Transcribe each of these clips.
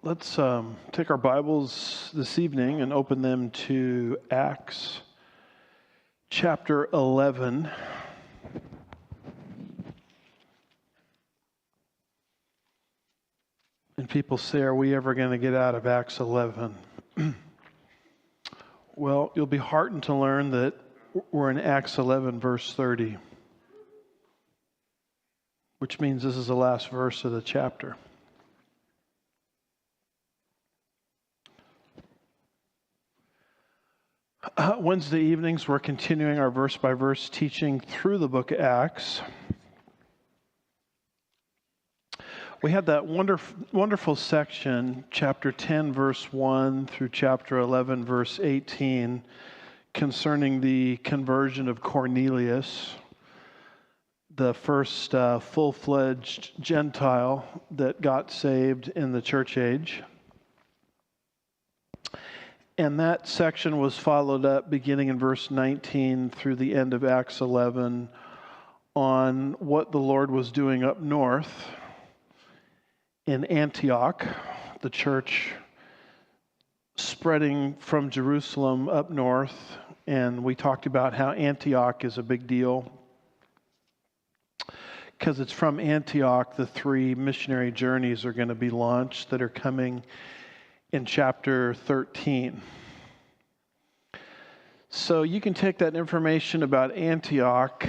Let's take our Bibles this evening and open them to Acts chapter 11. And people say, are we ever going to get out of Acts 11? Well, you'll be heartened to learn that we're in Acts 11, verse 30, which means this is the last verse of the chapter. Wednesday evenings, we're continuing our verse-by-verse teaching through the book of Acts. We had that wonderful section, chapter 10, verse 1 through chapter 11, verse 18, concerning the conversion of Cornelius, the first full-fledged Gentile that got saved in the church age. And that section was followed up beginning in verse 19 through the end of Acts 11 on what the Lord was doing up north in Antioch, the church spreading from Jerusalem up north. And we talked about how Antioch is a big deal because it's from Antioch the three missionary journeys are going to be launched that are coming in chapter 13. So you can take that information about Antioch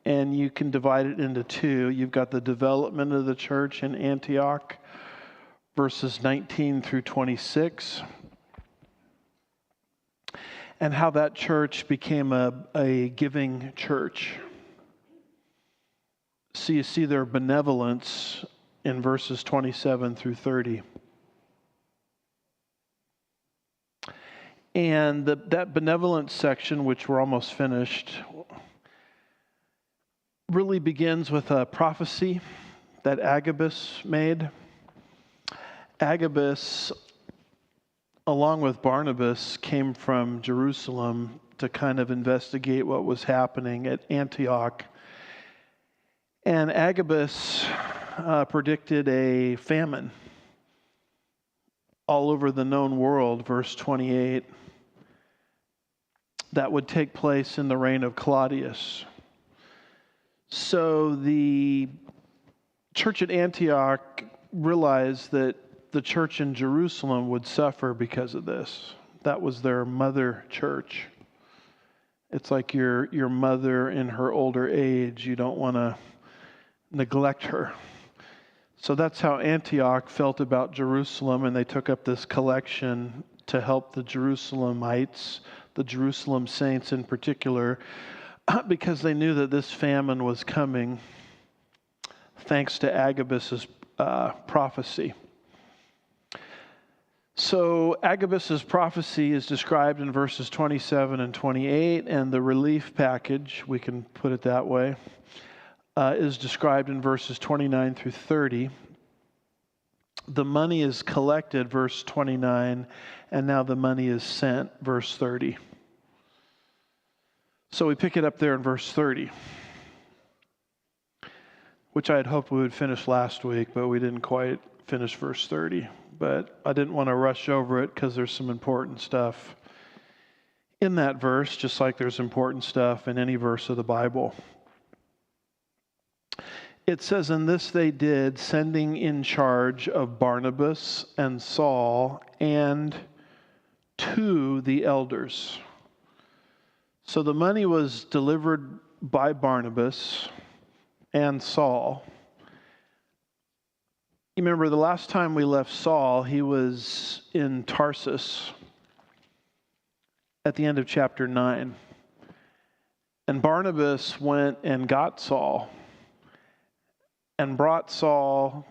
and you can divide it into two. You've got the development of the church in Antioch, verses 19 through 26, and how that church became a giving church. So you see their benevolence in verses 27 through 30. And that benevolence section, which we're almost finished, really begins with a prophecy that Agabus made. Agabus, along with Barnabas, came from Jerusalem to kind of investigate what was happening at Antioch. And Agabus predicted a famine all over the known world, verse 28. That would take place in the reign of Claudius. So the church at Antioch realized that the church in Jerusalem would suffer because of this. That was their mother church. It's like your mother in her older age. You don't want to neglect her. So that's how Antioch felt about Jerusalem, and they took up this collection to help the Jerusalemites, the Jerusalem saints in particular, because they knew that this famine was coming thanks to Agabus's prophecy. So Agabus's prophecy is described in verses 27 and 28, and the relief package, we can put it that way, is described in verses 29 through 30. The money is collected, verse 29, and now the money is sent, verse 30. So we pick it up there in verse 30, which I had hoped we would finish last week, but we didn't quite finish verse 30. But I didn't want to rush over it because there's some important stuff in that verse, just like there's important stuff in any verse of the Bible. It says, "And this they did, sending in charge of Barnabas and Saul and to the elders." So the money was delivered by Barnabas and Saul. You remember the last time we left Saul, he was in Tarsus at the end of chapter 9. And Barnabas went and got Saul and brought Saul.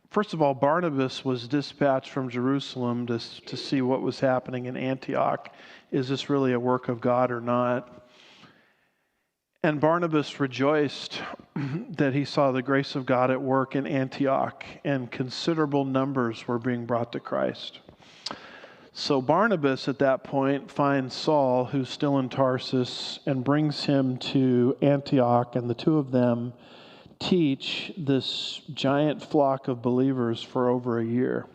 First of all, Barnabas was dispatched from Jerusalem to see what was happening in Antioch. Is this really a work of God or not? And Barnabas rejoiced that he saw the grace of God at work in Antioch, and considerable numbers were being brought to Christ. So Barnabas at that point finds Saul, who's still in Tarsus, and brings him to Antioch, and the two of them teach this giant flock of believers for over a year.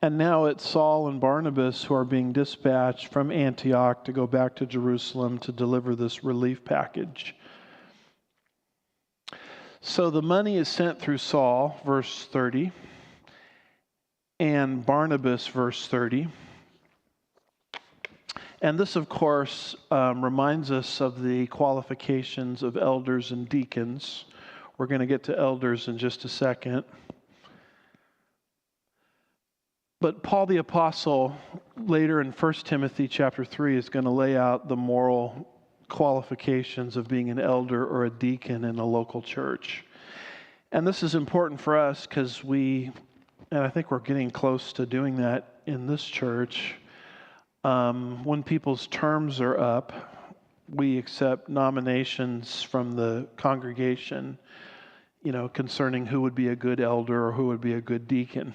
And now it's Saul and Barnabas who are being dispatched from Antioch to go back to Jerusalem to deliver this relief package. So the money is sent through Saul, verse 30, and Barnabas, verse 30. And this, of course, reminds us of the qualifications of elders and deacons. We're going to get to elders in just a second. But Paul the Apostle, later in 1 Timothy chapter 3, is going to lay out the moral qualifications of being an elder or a deacon in a local church. And this is important for us because and I think we're getting close to doing that in this church. When people's terms are up, we accept nominations from the congregation, concerning who would be a good elder or who would be a good deacon.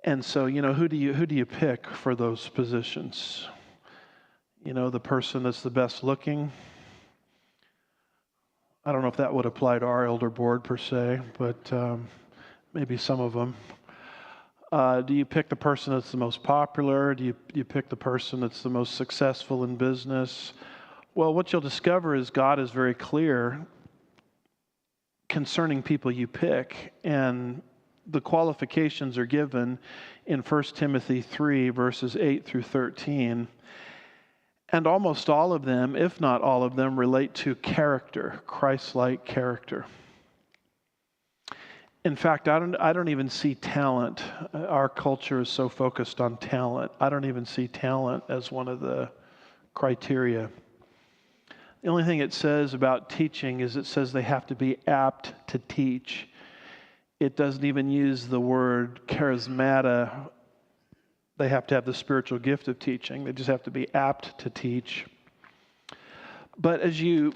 And so, who do you pick for those positions? The person that's the best looking. I don't know if that would apply to our elder board per se, but maybe some of them. Do you pick the person that's the most popular? Do you pick the person that's the most successful in business? Well, what you'll discover is God is very clear concerning people you pick, and the qualifications are given in 1 Timothy 3, verses 8 through 13. And almost all of them, if not all of them, relate to character, Christ-like character. In fact, I don't even see talent. Our culture is so focused on talent. I don't even see talent as one of the criteria. The only thing it says about teaching is it says they have to be apt to teach. It doesn't even use the word charismata. They have to have the spiritual gift of teaching. They just have to be apt to teach. But as you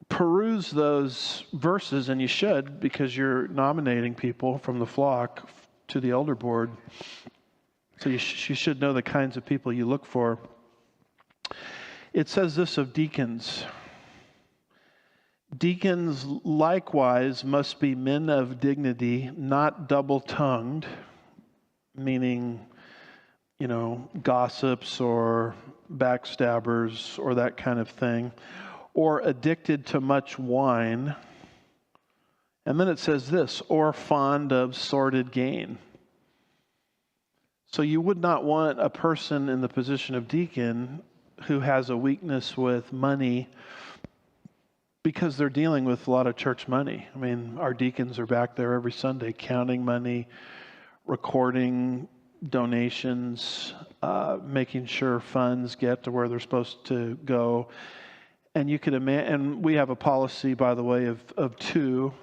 peruse those verses, and you should, because you're nominating people from the flock to the elder board, so you should know the kinds of people you look for. It says this of deacons. Deacons likewise must be men of dignity, not double-tongued, meaning, gossips or backstabbers or that kind of thing, or addicted to much wine. And then it says this, or fond of sordid gain. So you would not want a person in the position of deacon who has a weakness with money, because they're dealing with a lot of church money. I mean, our deacons are back there every Sunday counting money, recording donations, making sure funds get to where they're supposed to go. And you could imagine, and we have a policy, by the way, of two,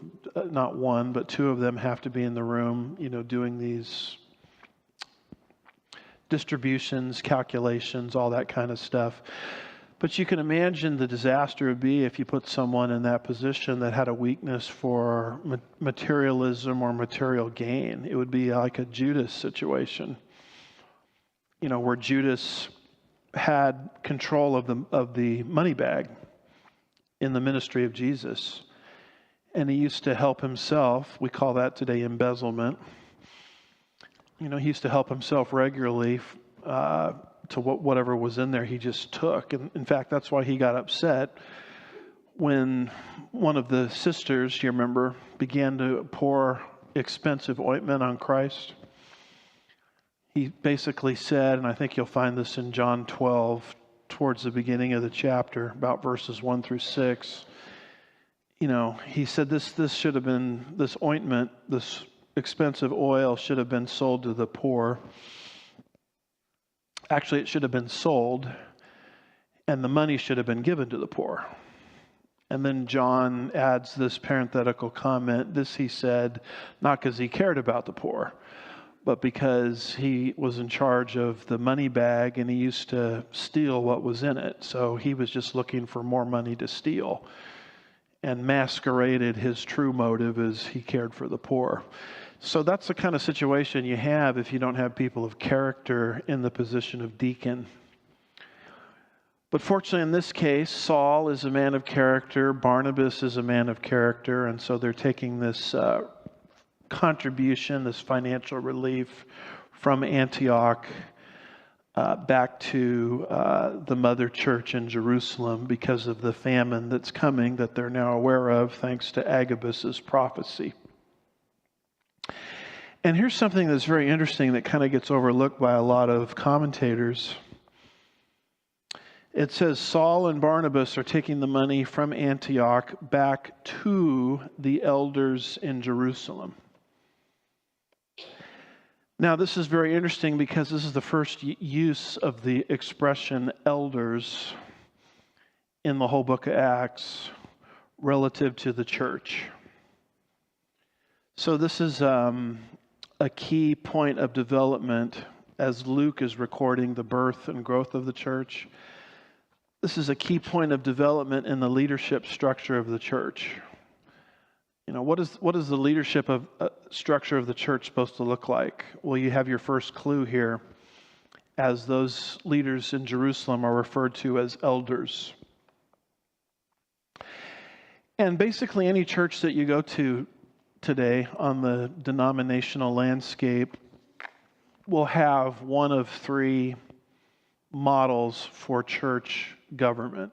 not one, but two of them have to be in the room, doing these distributions, calculations, all that kind of stuff. But you can imagine the disaster it would be if you put someone in that position that had a weakness for materialism or material gain. It would be like a Judas situation, where Judas had control of the money bag in the ministry of Jesus. And he used to help himself. We call that today embezzlement. He used to help himself regularly to whatever was in there he just took. And in fact, that's why he got upset when one of the sisters, you remember, began to pour expensive ointment on Christ. He basically said, and I think you'll find this in John 12, towards the beginning of the chapter, about verses 1 through 6. He said this should have been, this ointment, this expensive oil should have been sold to the poor. Actually, it should have been sold, and the money should have been given to the poor. And then John adds this parenthetical comment. This he said, not because he cared about the poor, but because he was in charge of the money bag and he used to steal what was in it. So he was just looking for more money to steal, and masqueraded his true motive as he cared for the poor. So that's the kind of situation you have if you don't have people of character in the position of deacon. But fortunately, in this case, Saul is a man of character, Barnabas is a man of character, and so they're taking this contribution, this financial relief from Antioch back to the mother church in Jerusalem because of the famine that's coming that they're now aware of thanks to Agabus's prophecy. And here's something that's very interesting that kind of gets overlooked by a lot of commentators. It says Saul and Barnabas are taking the money from Antioch back to the elders in Jerusalem. Now, this is very interesting because this is the first use of the expression elders in the whole book of Acts relative to the church. So this is a key point of development as Luke is recording the birth and growth of the church. This is a key point of development in the leadership structure of the church. You know, what is the leadership of structure of the church supposed to look like? Well, you have your first clue here, as those leaders in Jerusalem are referred to as elders. And basically, any church that you go to today on the denominational landscape will have one of three models for church government.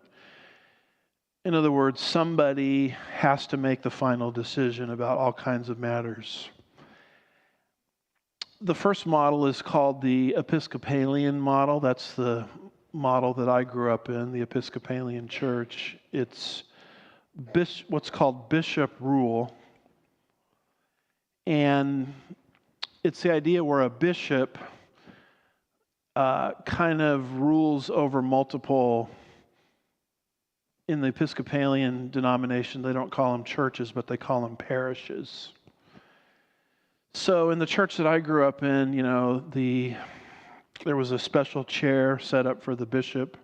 In other words, somebody has to make the final decision about all kinds of matters. The first model is called the Episcopalian model. That's the model that I grew up in, the Episcopalian Church. It's what's called bishop rule. And it's the idea where a bishop kind of rules over multiple. In the Episcopalian denomination, they don't call them churches, but they call them parishes. So in the church that I grew up in, you know, there was a special chair set up for the bishop.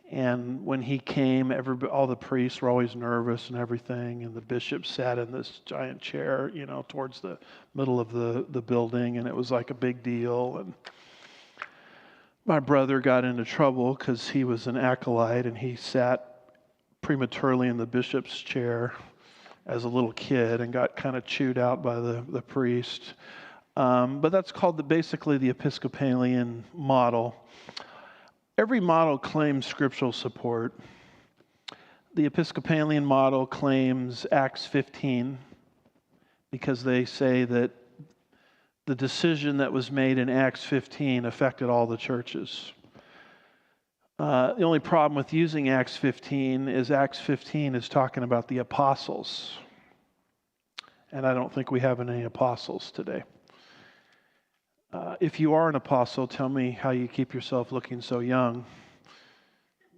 And when he came, all the priests were always nervous and everything. And the bishop sat in this giant chair, you know, towards the middle of the building. And it was like a big deal. And my brother got into trouble because he was an acolyte and he sat prematurely in the bishop's chair as a little kid and got kind of chewed out by the priest. But that's called basically the Episcopalian model. Every model claims scriptural support. The Episcopalian model claims Acts 15 because they say that the decision that was made in Acts 15 affected all the churches. The only problem with using Acts 15 is Acts 15 is talking about the apostles. And I don't think we have any apostles today. If you are an apostle, tell me how you keep yourself looking so young,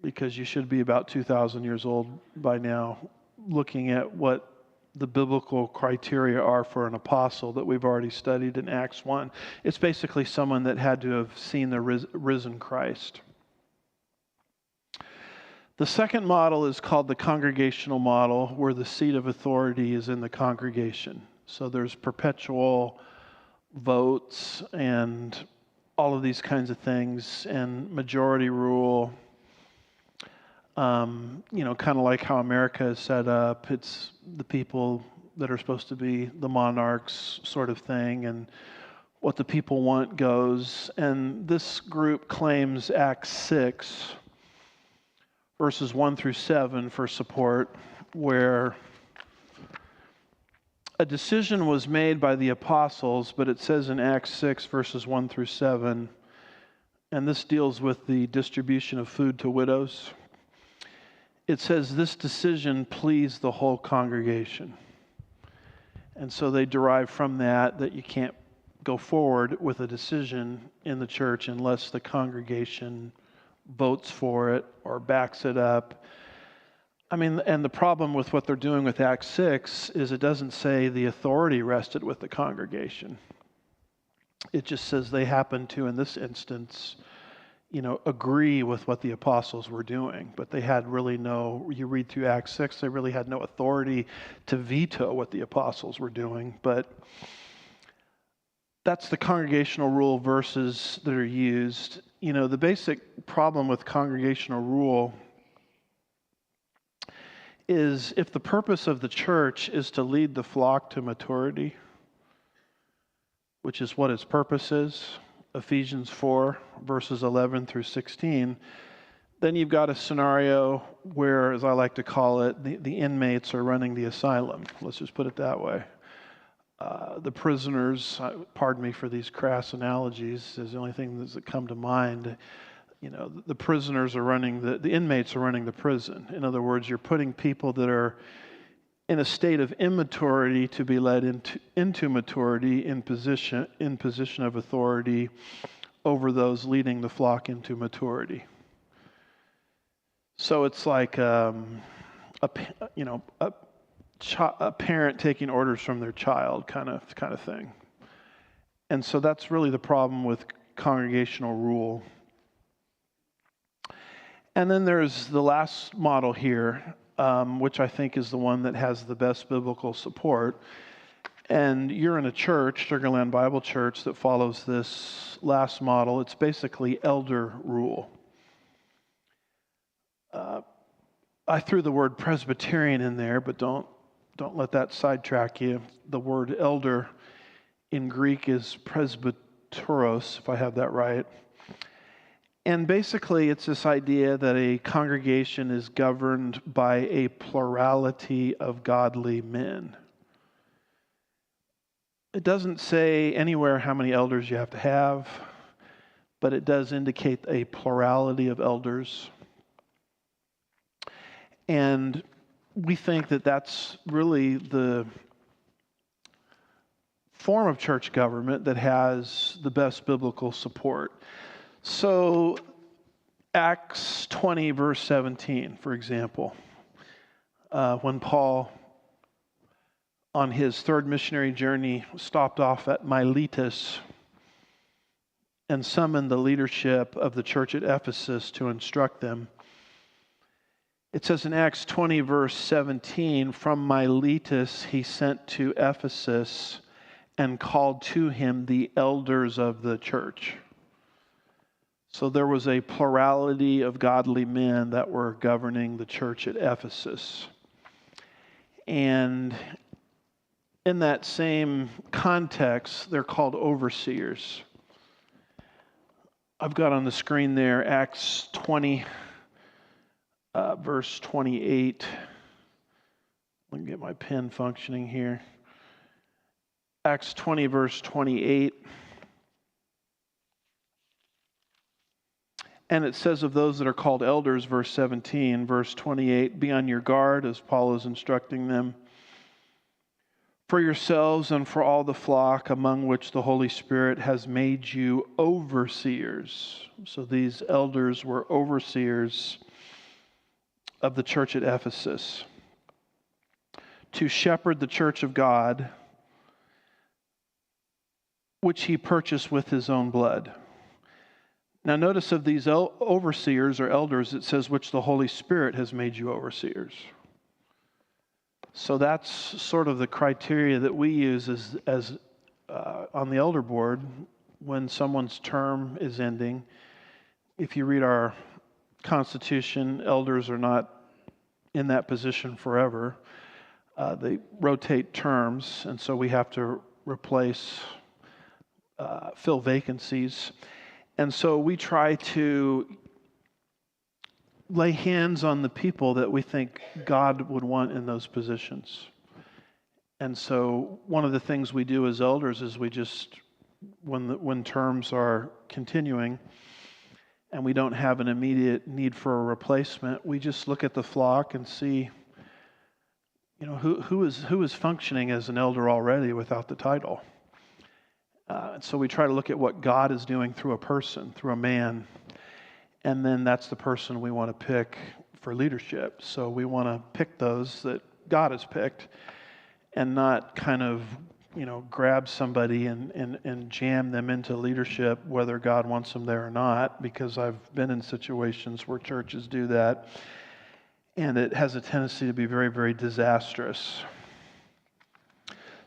because you should be about 2,000 years old by now, looking at what the biblical criteria are for an apostle that we've already studied in Acts 1. It's basically someone that had to have seen the risen Christ. The second model is called the congregational model, where the seat of authority is in the congregation. So there's perpetual votes and all of these kinds of things, and majority rule. You know, kind of like how America is set up. It's the people that are supposed to be the monarchs sort of thing, and what the people want goes. And this group claims Acts 6, verses 1 through 7 for support, where a decision was made by the apostles, but it says in Acts 6, verses 1 through 7, and this deals with the distribution of food to widows. It says this decision pleased the whole congregation. And so they derive from that you can't go forward with a decision in the church unless the congregation votes for it or backs it up. I mean, and the problem with what they're doing with Acts 6 is it doesn't say the authority rested with the congregation. It just says they happen to, in this instance, you know, agree with what the apostles were doing. But they had really you read through Acts 6, they really had no authority to veto what the apostles were doing. But that's the congregational rule verses that are used. You know, the basic problem with congregational rule is if the purpose of the church is to lead the flock to maturity, which is what its purpose is, Ephesians 4, verses 11 through 16, then you've got a scenario where, as I like to call it, the inmates are running the asylum. Let's just put it that way. The prisoners, pardon me for these crass analogies, is the only thing that come to mind. The prisoners are running, the inmates are running the prison. In other words, you're putting people that are in a state of immaturity to be led into maturity in position of authority over those leading the flock into maturity. So it's like a parent taking orders from their child kind of thing. And so that's really the problem with congregational rule. And then there's the last model here, which I think is the one that has the best biblical support. And you're in a church, Sugar Land Bible Church, that follows this last model. It's basically elder rule. I threw the word Presbyterian in there, but don't let that sidetrack you. The word elder in Greek is presbyteros, if I have that right. And basically, it's this idea that a congregation is governed by a plurality of godly men. It doesn't say anywhere how many elders you have to have, but it does indicate a plurality of elders. And we think that that's really the form of church government that has the best biblical support. So, Acts 20, verse 17, for example, when Paul, on his third missionary journey, stopped off at Miletus and summoned the leadership of the church at Ephesus to instruct them. It says in Acts 20, verse 17, from Miletus he sent to Ephesus and called to him the elders of the church. So there was a plurality of godly men that were governing the church at Ephesus. And in that same context, they're called overseers. I've got on the screen there Acts 20, verse 28. Let me get my pen functioning here. Acts 20, verse 28. And it says of those that are called elders, verse 17, verse 28, be on your guard, as Paul is instructing them, for yourselves and for all the flock among which the Holy Spirit has made you overseers. So these elders were overseers of the church at Ephesus, to shepherd the church of God, which he purchased with his own blood. Now notice of these overseers or elders, it says, which the Holy Spirit has made you overseers. So that's sort of the criteria that we use as on the elder board when someone's term is ending. If you read our Constitution, elders are not in that position forever. They rotate terms, and so we have to replace, fill vacancies. And so we try to lay hands on the people that we think God would want in those positions. And so one of the things we do as elders is we just, when terms are continuing and we don't have an immediate need for a replacement, we just look at the flock and see, who is functioning as an elder already without the title. So we try to look at what God is doing through a person, through a man, and then that's the person we want to pick for leadership. So we want to pick those that God has picked and not kind of, grab somebody and jam them into leadership, whether God wants them there or not, because I've been in situations where churches do that, and it has a tendency to be very, very disastrous.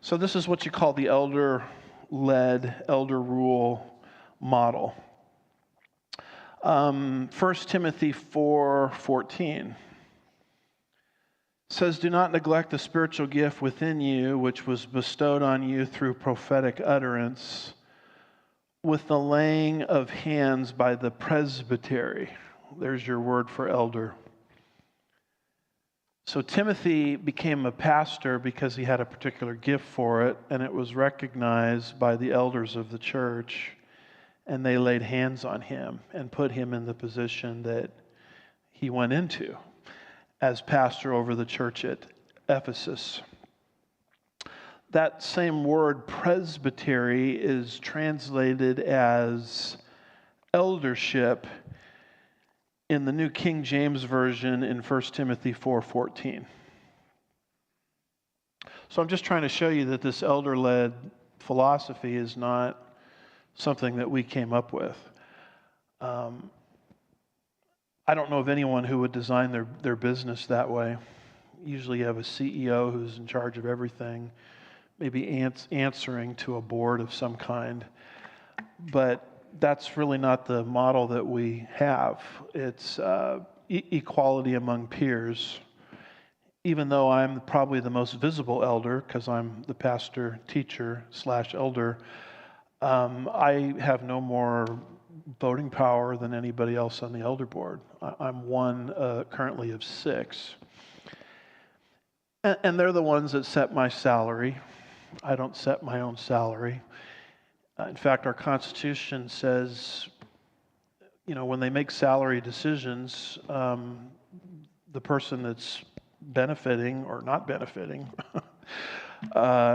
So this is what you call the elder-led, elder rule model. 1 Timothy 4:14 says, do not neglect the spiritual gift within you, which was bestowed on you through prophetic utterance, with the laying of hands by the presbytery. There's your word for elder. So Timothy became a pastor because he had a particular gift for it, and it was recognized by the elders of the church, and they laid hands on him and put him in the position that he went into as pastor over the church at Ephesus. That same word, presbytery, is translated as eldership in the New King James Version in 1 Timothy 4:14. So I'm just trying to show you that this elder-led philosophy is not something that we came up with. I don't know of anyone who would design their business that way. Usually you have a CEO who's in charge of everything, maybe answering to a board of some kind. But that's really not the model that we have. It's equality among peers. Even though I'm probably the most visible elder, because I'm the pastor, teacher / elder, I have no more voting power than anybody else on the elder board. I'm one currently of 6. And they're the ones that set my salary. I don't set my own salary. In fact, our Constitution says, when they make salary decisions, the person that's benefiting or not benefiting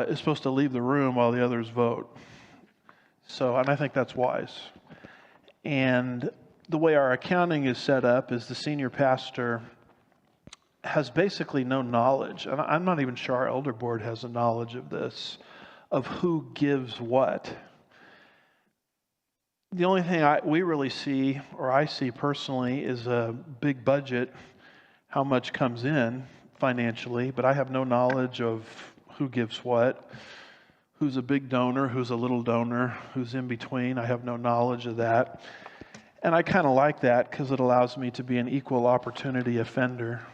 is supposed to leave the room while the others vote. And I think that's wise. And the way our accounting is set up is the senior pastor has basically no knowledge, and I'm not even sure our elder board has a knowledge of this, of who gives what. The only thing we really see, or I see personally, is a big budget, how much comes in financially, but I have no knowledge of who gives what, who's a big donor, who's a little donor, who's in between. I have no knowledge of that. And I kind of like that because it allows me to be an equal opportunity offender.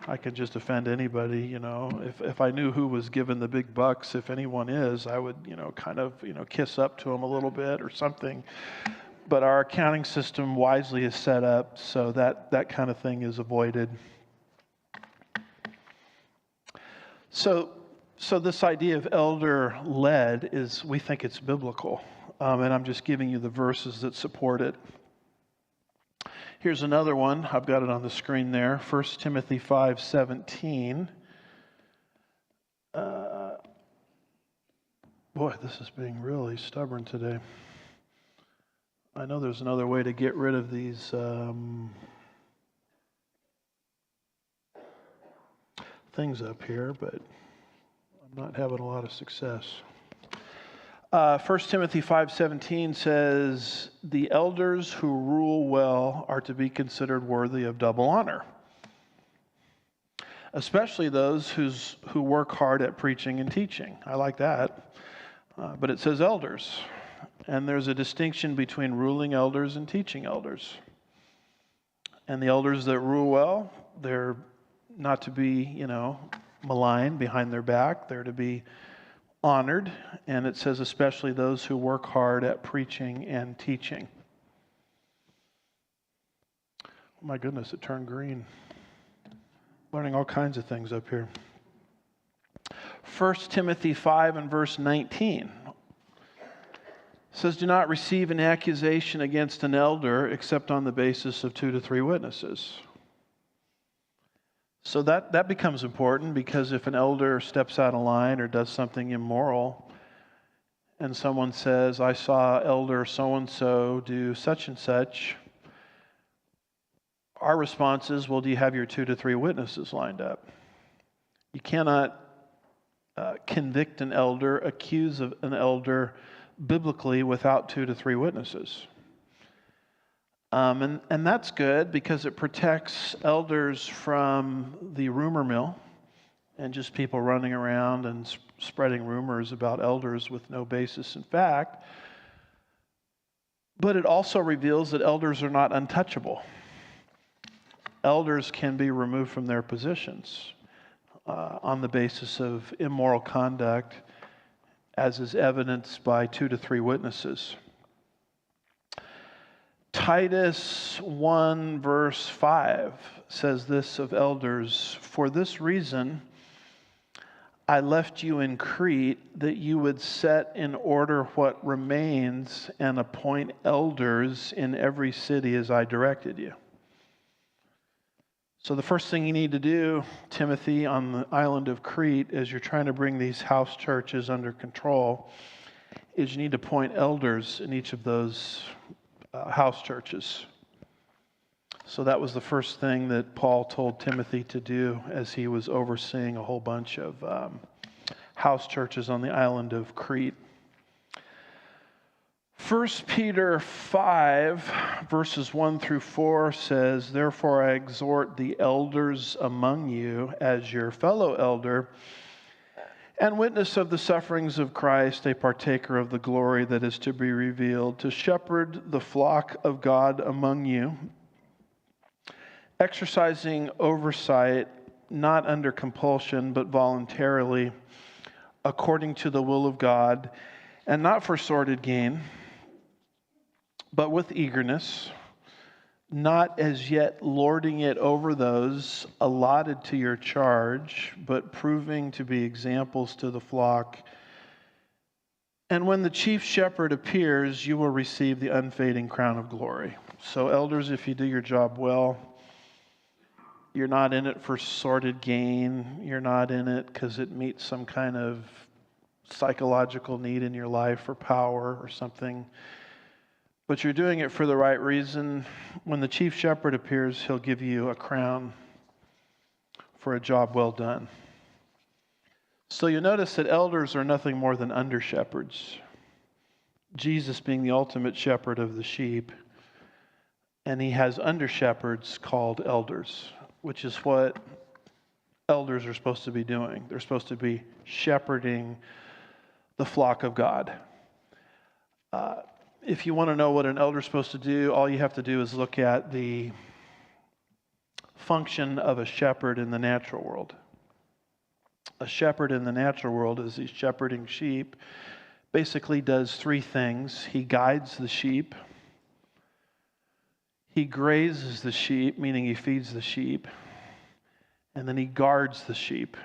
I could just offend anybody, If I knew who was given the big bucks, if anyone is, I would, kiss up to them a little bit or something. But our accounting system wisely is set up so that kind of thing is avoided. So this idea of elder-led we think it's biblical. And I'm just giving you the verses that support it. Here's another one. I've got it on the screen there. 1 Timothy 5:17. Boy, this is being really stubborn today. I know there's another way to get rid of these things up here, but I'm not having a lot of success. 1 Timothy 5:17 says, the elders who rule well are to be considered worthy of double honor, especially those who work hard at preaching and teaching. I like that. But it says elders, and there's a distinction between ruling elders and teaching elders. And the elders that rule well, they're not to be, maligned behind their back. They're to be honored, and it says especially those who work hard at preaching and teaching. Oh my goodness, it turned green. Learning all kinds of things up here. 1 Timothy 5 and verse 19 says, do not receive an accusation against an elder except on the basis of 2 to 3 witnesses. So that becomes important, because if an elder steps out of line or does something immoral, and someone says, I saw elder so-and-so do such and such, our response is, well, do you have your 2 to 3 witnesses lined up? You cannot convict an elder, accuse of an elder biblically without 2 to 3 witnesses. And that's good because it protects elders from the rumor mill and just people running around and spreading rumors about elders with no basis in fact. But it also reveals that elders are not untouchable. Elders can be removed from their positions. on the basis of immoral conduct, as is evidenced by 2 to 3 witnesses. Titus 1 verse 5 says this of elders, "For this reason I left you in Crete, that you would set in order what remains and appoint elders in every city as I directed you." So the first thing you need to do, Timothy, on the island of Crete, as you're trying to bring these house churches under control, is you need to appoint elders in each of those house churches. So that was the first thing that Paul told Timothy to do as he was overseeing a whole bunch of house churches on the island of Crete. 1 Peter 5, verses 1 through 4 says, "Therefore I exhort the elders among you as your fellow elder and witness of the sufferings of Christ, a partaker of the glory that is to be revealed, to shepherd the flock of God among you, exercising oversight, not under compulsion, but voluntarily, according to the will of God, and not for sordid gain, but with eagerness, not as yet lording it over those allotted to your charge, but proving to be examples to the flock. And when the chief shepherd appears, you will receive the unfading crown of glory." So elders, if you do your job well, you're not in it for sordid gain. You're not in it because it meets some kind of psychological need in your life or power or something. But you're doing it for the right reason. When the chief shepherd appears, he'll give you a crown for a job well done. So you notice that elders are nothing more than under shepherds. Jesus being the ultimate shepherd of the sheep. And he has under shepherds called elders, which is what elders are supposed to be doing. They're supposed to be shepherding the flock of God. If you want to know what an elder is supposed to do, all you have to do is look at the function of a shepherd in the natural world. A shepherd in the natural world, as he's shepherding sheep, basically does 3 things. He guides the sheep. He grazes the sheep, meaning he feeds the sheep. And then he guards the sheep,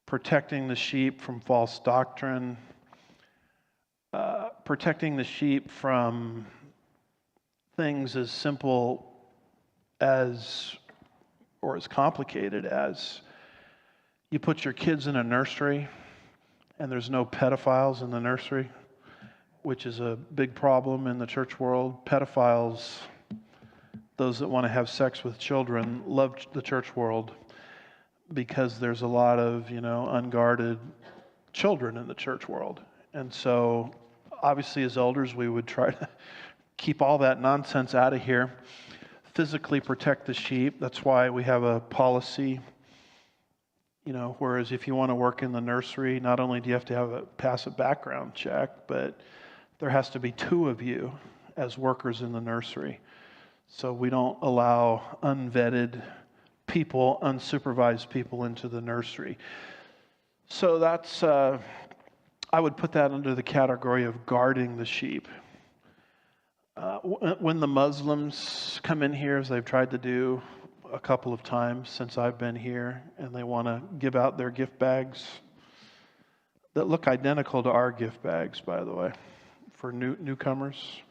protecting the sheep from false doctrine, protecting the sheep from things as simple as, or as complicated as, you put your kids in a nursery and there's no pedophiles in the nursery, which is a big problem in the church world. Pedophiles, those that want to have sex with children, love the church world because there's a lot of, unguarded children in the church world. And so, obviously, as elders, we would try to keep all that nonsense out of here, physically protect the sheep. That's why we have a policy, whereas if you want to work in the nursery, not only do you have to pass a background check, but there has to be 2 of you as workers in the nursery. So we don't allow unvetted people, unsupervised people into the nursery. So that's... I would put that under the category of guarding the sheep. When the Muslims come in here, as they've tried to do a couple of times since I've been here, and they want to give out their gift bags that look identical to our gift bags, by the way, for newcomers.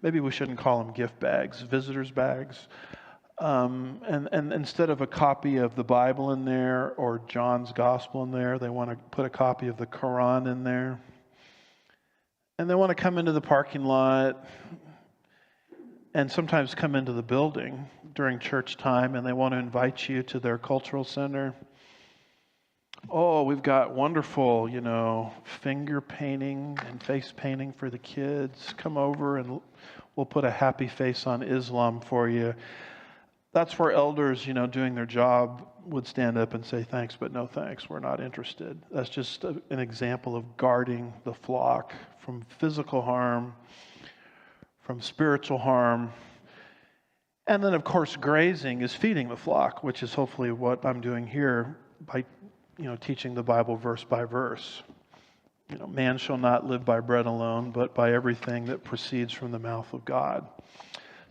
Maybe we shouldn't call them gift bags, visitors' bags. And instead of a copy of the Bible in there or John's Gospel in there, they want to put a copy of the Quran in there. And they want to come into the parking lot and sometimes come into the building during church time, and they want to invite you to their cultural center. Oh, we've got wonderful, finger painting and face painting for the kids. Come over and we'll put a happy face on Islam for you. That's where elders, doing their job would stand up and say, "Thanks, but no thanks. We're not interested." That's just an example of guarding the flock from physical harm, from spiritual harm. And then, of course, grazing is feeding the flock, which is hopefully what I'm doing here. by teaching the Bible verse by verse. Man shall not live by bread alone, but by everything that proceeds from the mouth of God.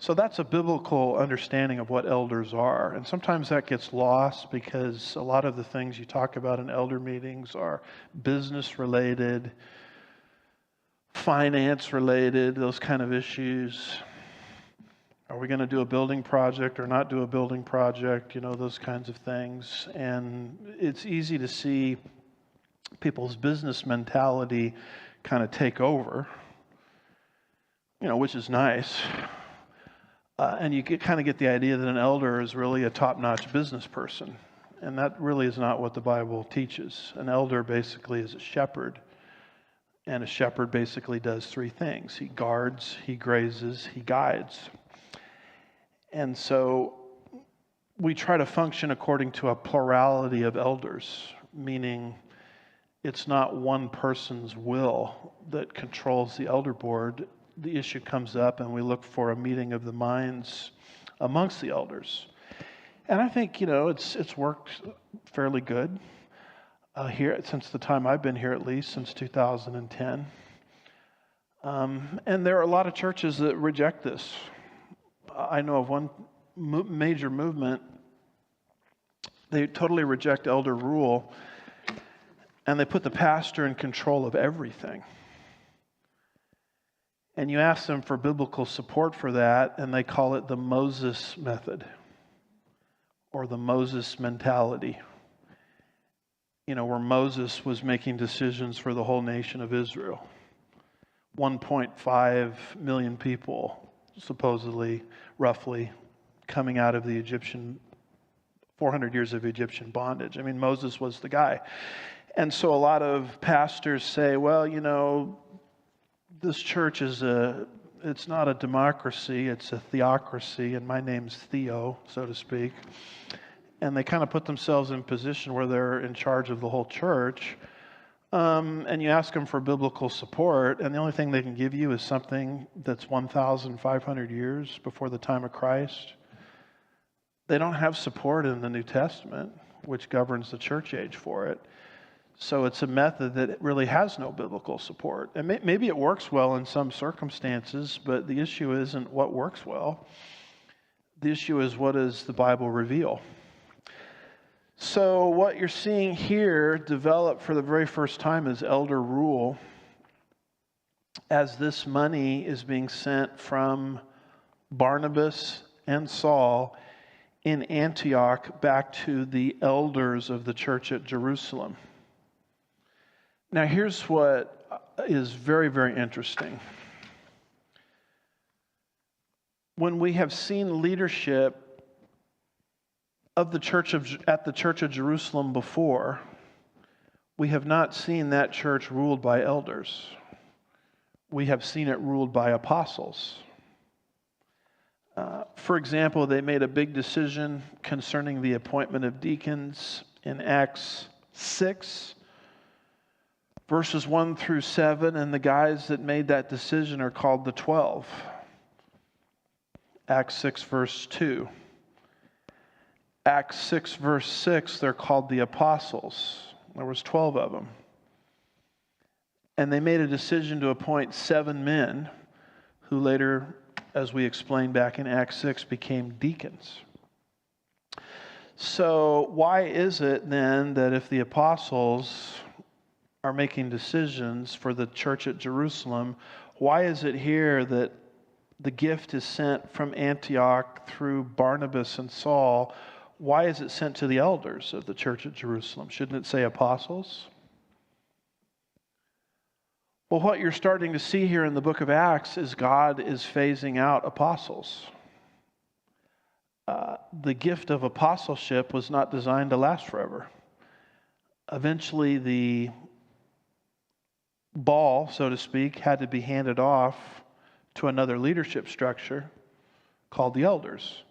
So that's a biblical understanding of what elders are. And sometimes that gets lost because a lot of the things you talk about in elder meetings are business related, finance related, those kind of issues. Are we going to do a building project or not do a building project? Those kinds of things. And it's easy to see people's business mentality kind of take over, which is nice. And you kind of get the idea that an elder is really a top-notch business person. And that really is not what the Bible teaches. An elder basically is a shepherd. And a shepherd basically does three things. He guards, he grazes, he guides. And so we try to function according to a plurality of elders, meaning it's not one person's will that controls the elder board. The issue comes up and we look for a meeting of the minds amongst the elders. And I think, it's worked fairly good here since the time I've been here, at least since 2010. And there are a lot of churches that reject this. I know of one major movement. They totally reject elder rule, and they put the pastor in control of everything. And you ask them for biblical support for that, and they call it the Moses method or the Moses mentality. Where Moses was making decisions for the whole nation of Israel. 1.5 million people, supposedly, roughly, coming out of the 400 years of Egyptian bondage. Moses was the guy. And so a lot of pastors say, well, this church it's not a democracy, it's a theocracy, and my name's Theo, so to speak. And they kind of put themselves in a position where they're in charge of the whole church. And you ask them for biblical support, and the only thing they can give you is something that's 1,500 years before the time of Christ. They don't have support in the New Testament, which governs the church age for it. So it's a method that really has no biblical support. And maybe it works well in some circumstances, but the issue isn't what works well. The issue is, what does the Bible reveal? So what you're seeing here develop for the very first time is elder rule, as this money is being sent from Barnabas and Saul in Antioch back to the elders of the church at Jerusalem. Now, here's what is very, very interesting. When we have seen leadership at the church of Jerusalem before, we have not seen that church ruled by elders. We have seen it ruled by apostles. For example, they made a big decision concerning the appointment of deacons in Acts 6. Verses 1 through 7, and the guys that made that decision are called the 12. Acts 6, verse 2. Acts 6, verse 6, they're called the apostles. There was 12 of them. And they made a decision to appoint 7 men who later, as we explained back in Acts 6, became deacons. So why is it then that if the apostles are making decisions for the church at Jerusalem, why is it here that the gift is sent from Antioch through Barnabas and Saul? Why is it sent to the elders of the church at Jerusalem? Shouldn't it say apostles? Well, what you're starting to see here in the book of Acts is God is phasing out apostles. The gift of apostleship was not designed to last forever. Eventually, the ball, so to speak, had to be handed off to another leadership structure called the elders.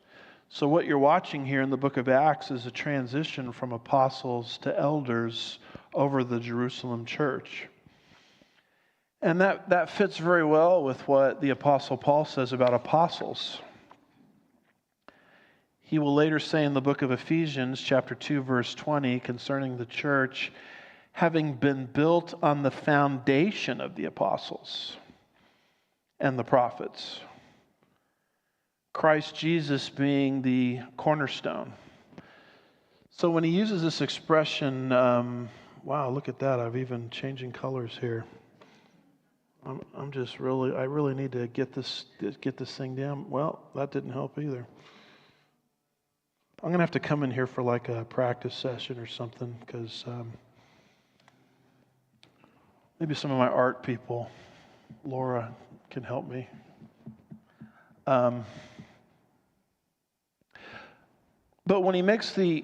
So what you're watching here in the book of Acts is a transition from apostles to elders over the Jerusalem church. And that fits very well with what the Apostle Paul says about apostles. He will later say in the book of Ephesians, chapter 2, verse 20, concerning the church, having been built on the foundation of the apostles and the prophets, Christ Jesus being the cornerstone. So when he uses this expression, wow, look at that. I've even changing colors here. I really need to get this thing down. Well, that didn't help either. I'm going to have to come in here for like a practice session or something, because maybe some of my art people, Laura, can help me. But when he makes the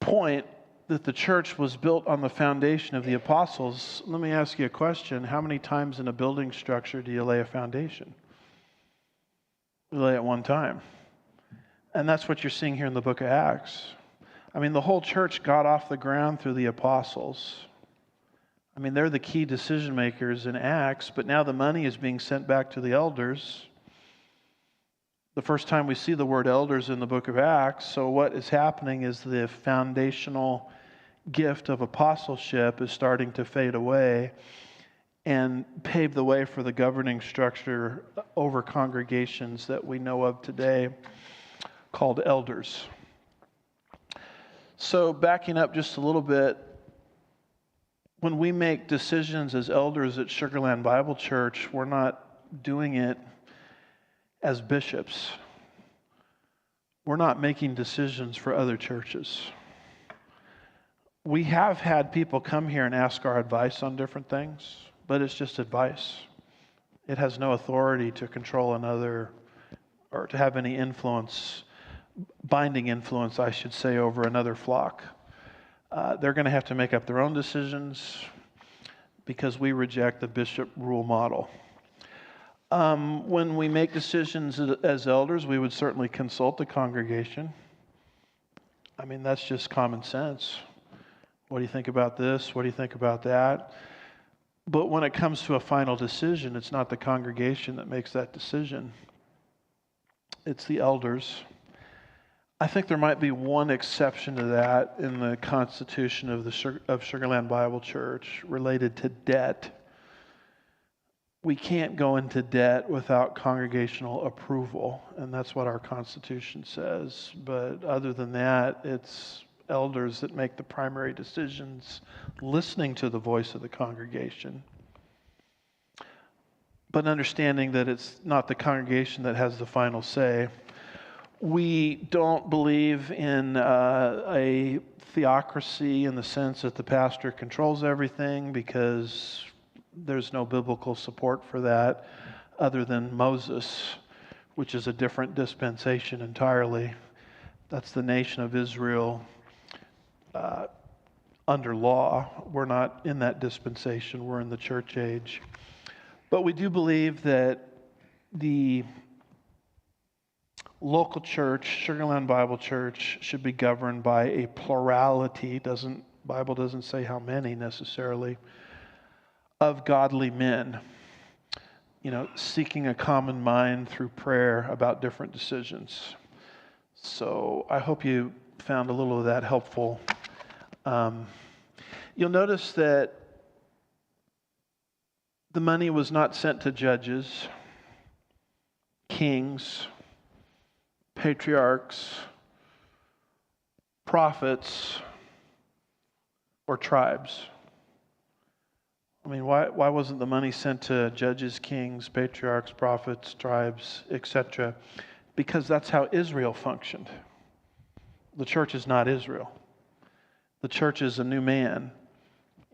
point that the church was built on the foundation of the apostles, let me ask you a question. How many times in a building structure do you lay a foundation? You lay it one time. And that's what you're seeing here in the book of Acts. I mean, the whole church got off the ground through the apostles. I mean, they're the key decision makers in Acts, but now the money is being sent back to the elders. The first time we see the word elders in the book of Acts, so what is happening is the foundational gift of apostleship is starting to fade away and pave the way for the governing structure over congregations that we know of today, called elders. So backing up just a little bit, when we make decisions as elders at Sugar Land Bible Church, we're not doing it as bishops. We're not making decisions for other churches. We have had people come here and ask our advice on different things, but it's just advice. It has no authority to control another or to have any influence, binding influence, I should say, over another flock. They're going to have to make up their own decisions because we reject the bishop rule model. When we make decisions as elders, we would certainly consult the congregation. I mean, that's just common sense. What do you think about this? What do you think about that? But when it comes to a final decision, it's not the congregation that makes that decision. It's the elders. I think there might be one exception to that in the constitution of Sugar Land Bible Church related to debt. We can't go into debt without congregational approval, and that's what our Constitution says. But other than that, it's elders that make the primary decisions, listening to the voice of the congregation, but understanding that it's not the congregation that has the final say. We don't believe in a theocracy in the sense that the pastor controls everything, because there's no biblical support for that other than Moses, which is a different dispensation entirely. That's the nation of Israel under law. We're not in that dispensation. We're in the church age. But we do believe that the local church, Sugar Land Bible Church, should be governed by a plurality. Bible doesn't say how many necessarily, of godly men, seeking a common mind through prayer about different decisions. So I hope you found a little of that helpful. You'll notice that the money was not sent to judges, kings, patriarchs, prophets, or tribes. I mean, why wasn't the money sent to judges, kings, patriarchs, prophets, tribes, etc.? Because that's how Israel functioned. The church is not Israel. The church is a new man.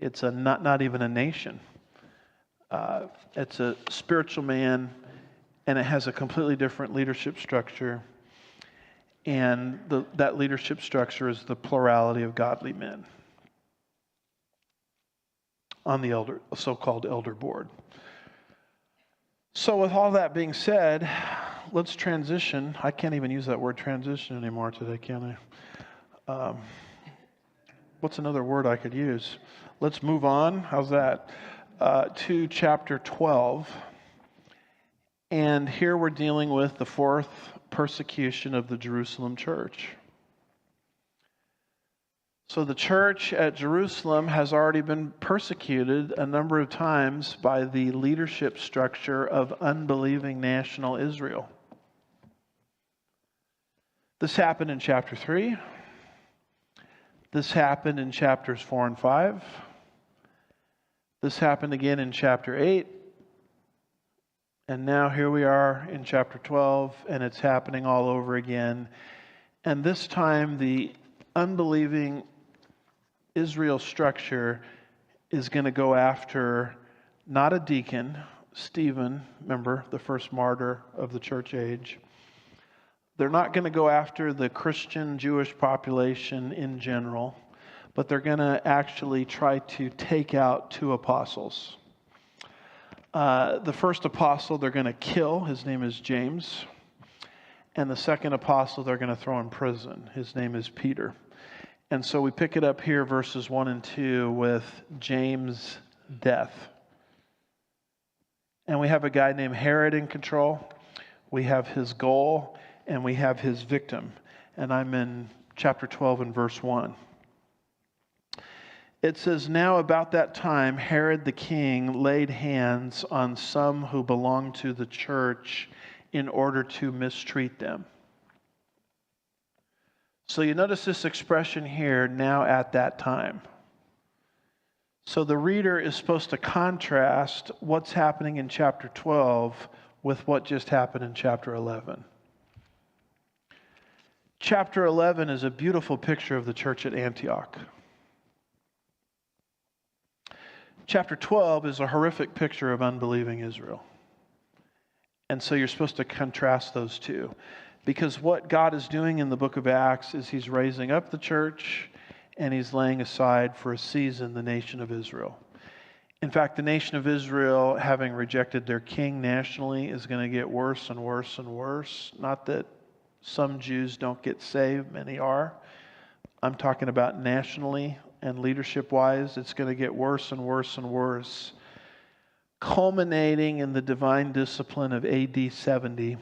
It's not even a nation. It's a spiritual man, and it has a completely different leadership structure. And that leadership structure is the plurality of godly men on the so-called elder board. So with all that being said, let's transition. I can't even use that word transition anymore today, can I? What's another word I could use? Let's move on. How's that? To chapter 12. And here we're dealing with the fourth persecution of the Jerusalem church. So the church at Jerusalem has already been persecuted a number of times by the leadership structure of unbelieving national Israel. This happened in chapter 3. This happened in chapters 4 and 5. This happened again in chapter 8. And now here we are in chapter 12, and it's happening all over again. And this time the unbelieving Israel structure is going to go after not a deacon, Stephen, remember, the first martyr of the church age. They're not going to go after the Christian Jewish population in general, but they're going to actually try to take out two apostles. The first apostle they're going to kill. His name is James. And the second apostle they're going to throw in prison. His name is Peter. And so we pick it up here, verses 1 and 2, with James' death. And we have a guy named Herod in control. We have his goal, and we have his victim. And I'm in chapter 12 and verse 1. It says, "Now about that time, Herod the king laid hands on some who belonged to the church in order to mistreat them." So you notice this expression here, "now at that time." So the reader is supposed to contrast what's happening in chapter 12 with what just happened in chapter 11. Chapter 11 is a beautiful picture of the church at Antioch. Chapter 12 is a horrific picture of unbelieving Israel. And so you're supposed to contrast those two. Because what God is doing in the book of Acts is he's raising up the church and he's laying aside for a season the nation of Israel. In fact, the nation of Israel, having rejected their king nationally, is going to get worse and worse and worse. Not that some Jews don't get saved, many are. I'm talking about nationally and leadership-wise. It's going to get worse and worse and worse, culminating in the divine discipline of AD 70,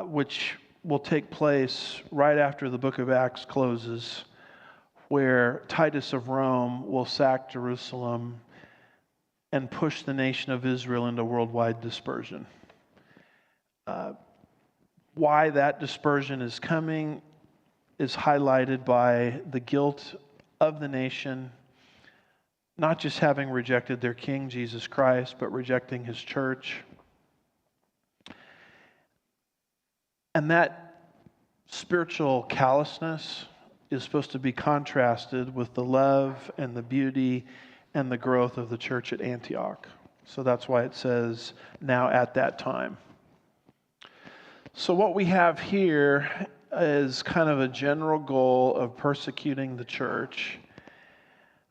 which will take place right after the book of Acts closes, where Titus of Rome will sack Jerusalem and push the nation of Israel into worldwide dispersion. Why that dispersion is coming is highlighted by the guilt of the nation, not just having rejected their king, Jesus Christ, but rejecting his church. And that spiritual callousness is supposed to be contrasted with the love and the beauty and the growth of the church at Antioch. So that's why it says, "now at that time." So what we have here is kind of a general goal of persecuting the church.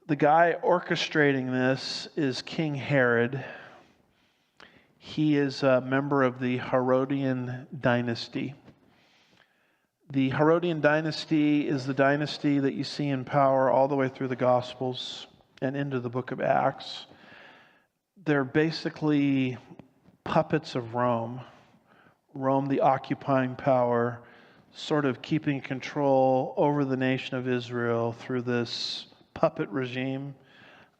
The guy orchestrating this is King Herod. He is a member of the Herodian dynasty. The Herodian dynasty is the dynasty that you see in power all the way through the Gospels and into the book of Acts. They're basically puppets of Rome. Rome, the occupying power, sort of keeping control over the nation of Israel through this puppet regime,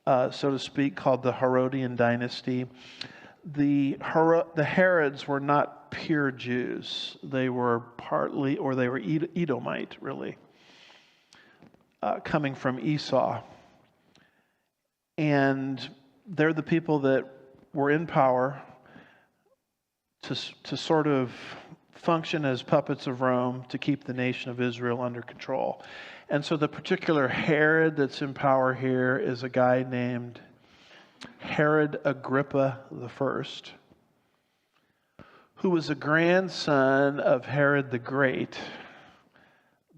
so to speak, called the Herodian dynasty. The Herods were not pure Jews. They were partly, or they were Edomite, really, coming from Esau. And they're the people that were in power to sort of function as puppets of Rome to keep the nation of Israel under control. And so the particular Herod that's in power here is a guy named Herod Agrippa I, who was a grandson of Herod the Great,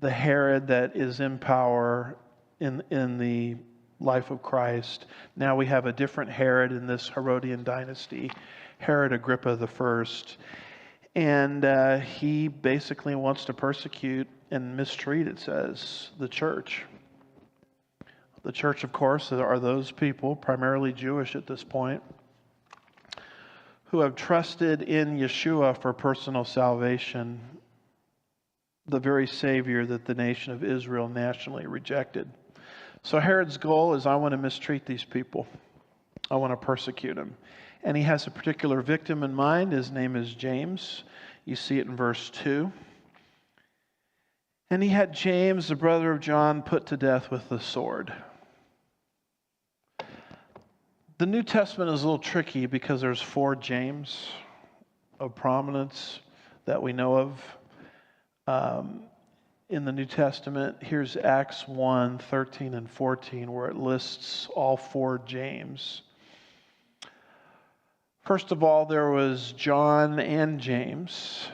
the Herod that is in power in the life of Christ. Now we have a different Herod in this Herodian dynasty, Herod Agrippa I. And he basically wants to persecute and mistreat, it says, the church. The church, of course, are those people, primarily Jewish at this point, who have trusted in Yeshua for personal salvation, the very Savior that the nation of Israel nationally rejected. So Herod's goal is, I want to mistreat these people. I want to persecute them. And he has a particular victim in mind. His name is James. You see it in verse 2. And he had James, the brother of John, put to death with the sword. The New Testament is a little tricky because there's 4 James of prominence that we know of in the New Testament. Here's Acts 1, 13 and 14, where it lists all 4 James. First of all, there was John and James.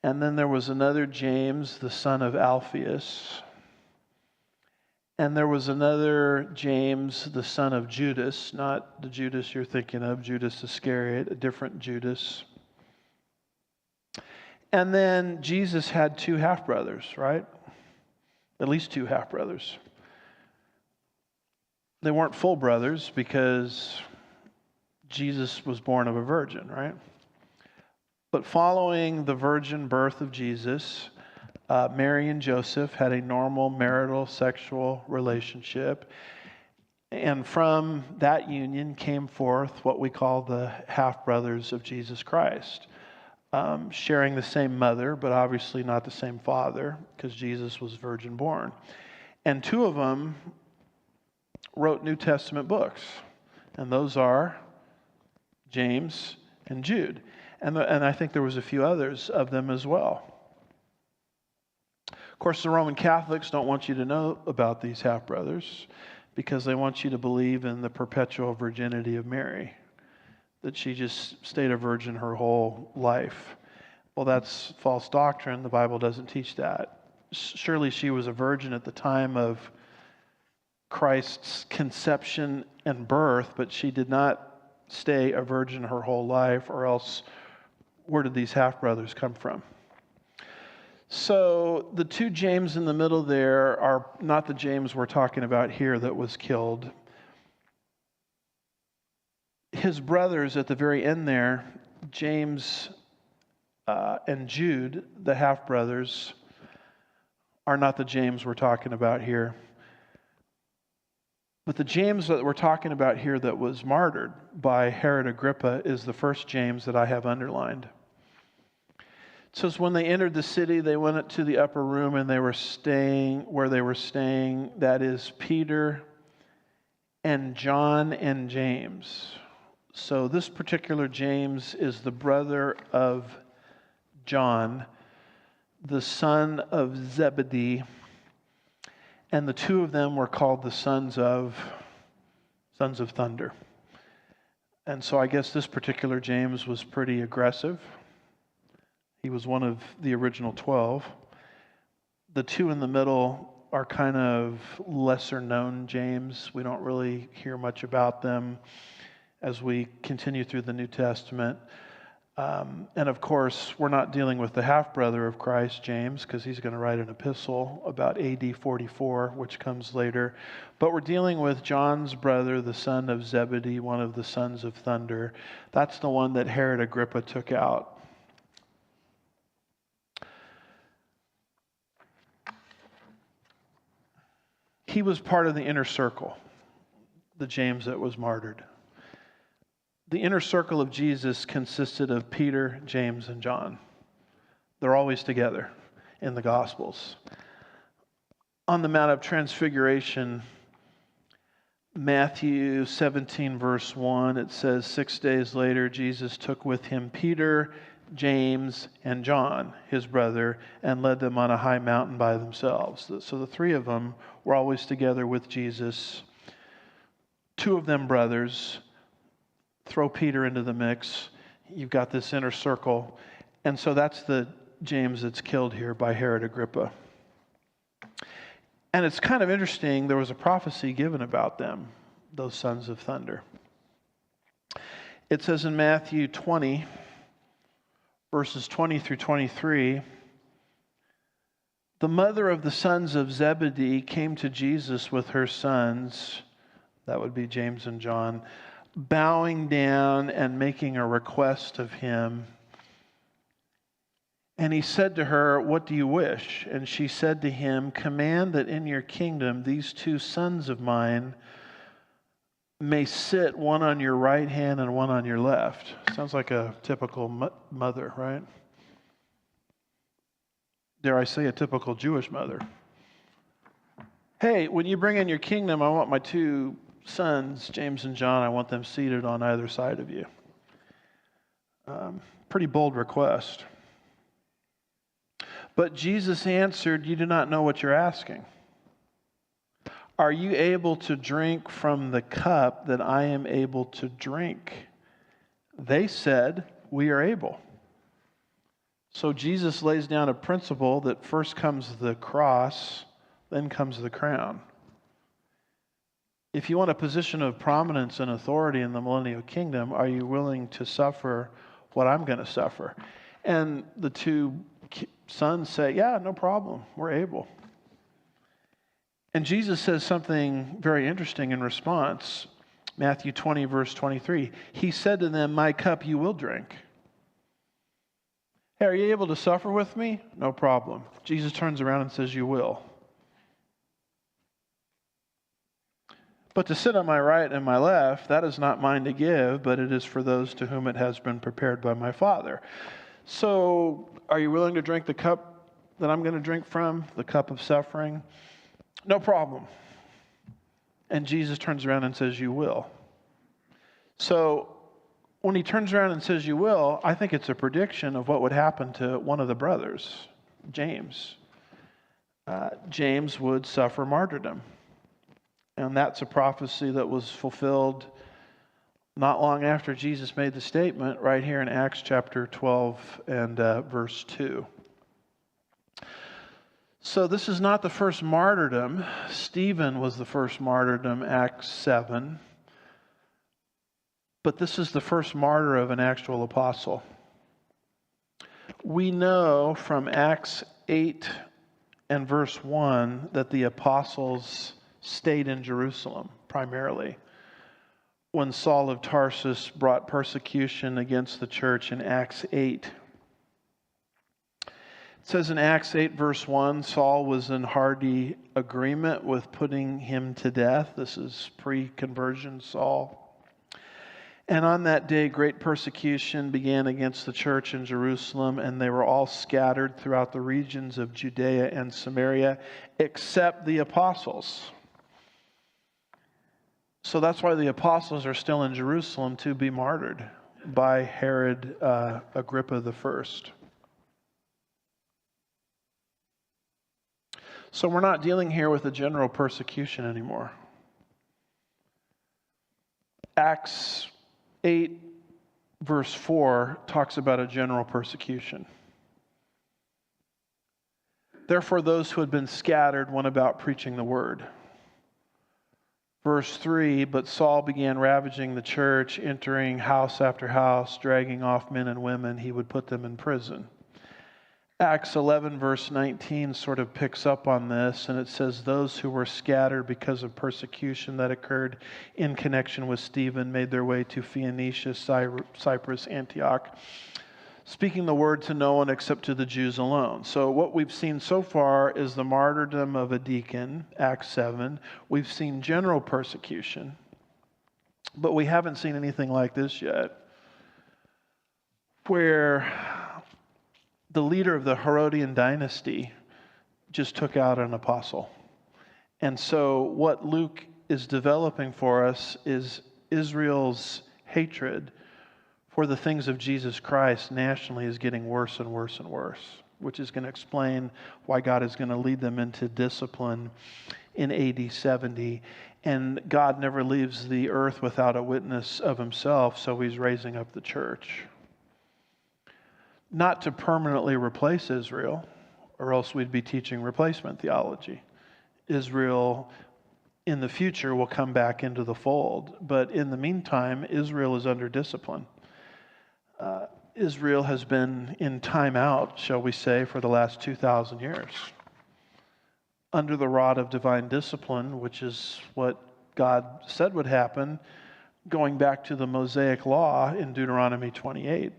And then there was another James, the son of Alphaeus. And there was another James, the son of Judas, not the Judas you're thinking of, Judas Iscariot, a different Judas. And then Jesus had 2 half-brothers, right? At least 2 half-brothers. They weren't full brothers because Jesus was born of a virgin, right? But following the virgin birth of Jesus, Mary and Joseph had a normal marital sexual relationship. And from that union came forth what we call the half-brothers of Jesus Christ, sharing the same mother, but obviously not the same father, because Jesus was virgin born. And 2 of them wrote New Testament books, and those are James and Jude. And I think there was a few others of them as well. Of course, the Roman Catholics don't want you to know about these half-brothers because they want you to believe in the perpetual virginity of Mary, that she just stayed a virgin her whole life. Well, that's false doctrine. The Bible doesn't teach that. Surely she was a virgin at the time of Christ's conception and birth, but she did not stay a virgin her whole life, or else where did these half-brothers come from? So the 2 James in the middle there are not the James we're talking about here that was killed. His brothers at the very end there, James and Jude, the half-brothers, are not the James we're talking about here. But the James that we're talking about here that was martyred by Herod Agrippa is the first James that I have underlined. It says, when they entered the city, they went up to the upper room and they were staying where they were staying. That is Peter and John and James. So this particular James is the brother of John, the son of Zebedee. And the 2 of them were called the sons of thunder. And so I guess this particular James was pretty aggressive. He was one of the original 12. The 2 in the middle are kind of lesser known James. We don't really hear much about them as we continue through the New Testament. And of course, we're not dealing with the half-brother of Christ, James, because he's going to write an epistle about AD 44, which comes later. But we're dealing with John's brother, the son of Zebedee, one of the sons of thunder. That's the one that Herod Agrippa took out. He was part of the inner circle, the James that was martyred. The inner circle of Jesus consisted of Peter, James, and John. They're always together in the Gospels. On the Mount of Transfiguration, Matthew 17, verse 1, it says, 6 days later, Jesus took with him Peter, James, and John, his brother, and led them on a high mountain by themselves. So the 3 of them were always together with Jesus. 2 of them brothers. Throw Peter into the mix. You've got this inner circle. And so that's the James that's killed here by Herod Agrippa. And it's kind of interesting, there was a prophecy given about them, those sons of thunder. It says in Matthew 20, verses 20 through 23, the mother of the sons of Zebedee came to Jesus with her sons, that would be James and John, bowing down and making a request of him. And he said to her, "What do you wish?" And she said to him, "Command that in your kingdom these two sons of mine may sit, one on your right hand and one on your left." Sounds like a typical mother, right? Dare I say a typical Jewish mother. Hey, when you bring in your kingdom, I want my two sons, James and John, I want them seated on either side of you. Pretty bold request. But Jesus answered, "You do not know what you're asking. Are you able to drink from the cup that I am able to drink?" They said, "We are able." So Jesus lays down a principle that first comes the cross, then comes the crown. If you want a position of prominence and authority in the millennial kingdom, are you willing to suffer what I'm going to suffer? And the two sons say, "Yeah, no problem. We're able." And Jesus says something very interesting in response. Matthew 20, verse 23. He said to them, "My cup you will drink." Hey, are you able to suffer with me? No problem. Jesus turns around and says, "You will." But to sit on my right and my left, that is not mine to give, but it is for those to whom it has been prepared by my Father. So, are you willing to drink the cup that I'm going to drink from, the cup of suffering? No problem. And Jesus turns around and says, "You will." So, when he turns around and says, "You will," I think it's a prediction of what would happen to one of the brothers, James. James would suffer martyrdom. And that's a prophecy that was fulfilled not long after Jesus made the statement right here in Acts chapter 12 and verse 2. So this is not the first martyrdom. Stephen was the first martyrdom, Acts 7. But this is the first martyr of an actual apostle. We know from Acts 8 and verse 1 that the apostles stayed in Jerusalem primarily when Saul of Tarsus brought persecution against the church in Acts 8. It says in Acts 8 verse 1, Saul was in hearty agreement with putting him to death. This is pre-conversion Saul. And on that day, great persecution began against the church in Jerusalem, and they were all scattered throughout the regions of Judea and Samaria, except the apostles. So that's why the apostles are still in Jerusalem to be martyred by Herod Agrippa I. So we're not dealing here with a general persecution anymore. Acts 8 verse 4 talks about a general persecution. Therefore, those who had been scattered went about preaching the word. Verse 3, but Saul began ravaging the church, entering house after house, dragging off men and women. He would put them in prison. Acts 11 verse 19 sort of picks up on this, and it says, those who were scattered because of persecution that occurred in connection with Stephen made their way to Phoenicia, Cyprus, Antioch, speaking the word to no one except to the Jews alone. So what we've seen so far is the martyrdom of a deacon, Acts 7. We've seen general persecution, but we haven't seen anything like this yet, where the leader of the Herodian dynasty just took out an apostle. And so what Luke is developing for us is Israel's hatred for the things of Jesus Christ nationally is getting worse and worse and worse, which is going to explain why God is going to lead them into discipline in AD 70. And God never leaves the earth without a witness of himself, so he's raising up the church. Not to permanently replace Israel, or else we'd be teaching replacement theology. Israel in the future will come back into the fold, but in the meantime, Israel is under discipline. Israel has been in timeout, shall we say, for the last 2,000 years. Under the rod of divine discipline, which is what God said would happen, going back to the Mosaic law in Deuteronomy 28.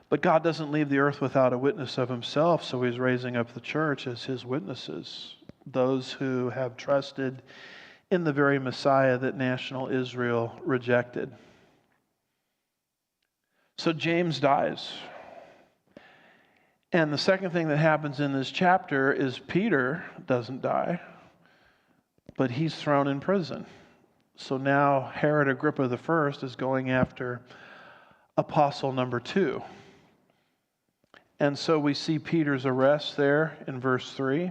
But God doesn't leave the earth without a witness of himself, so he's raising up the church as his witnesses, those who have trusted in the very Messiah that national Israel rejected. So James dies. And the second thing that happens in this chapter is Peter doesn't die, but he's thrown in prison. So now Herod Agrippa I is going after apostle number 2. And so we see Peter's arrest there in verse 3.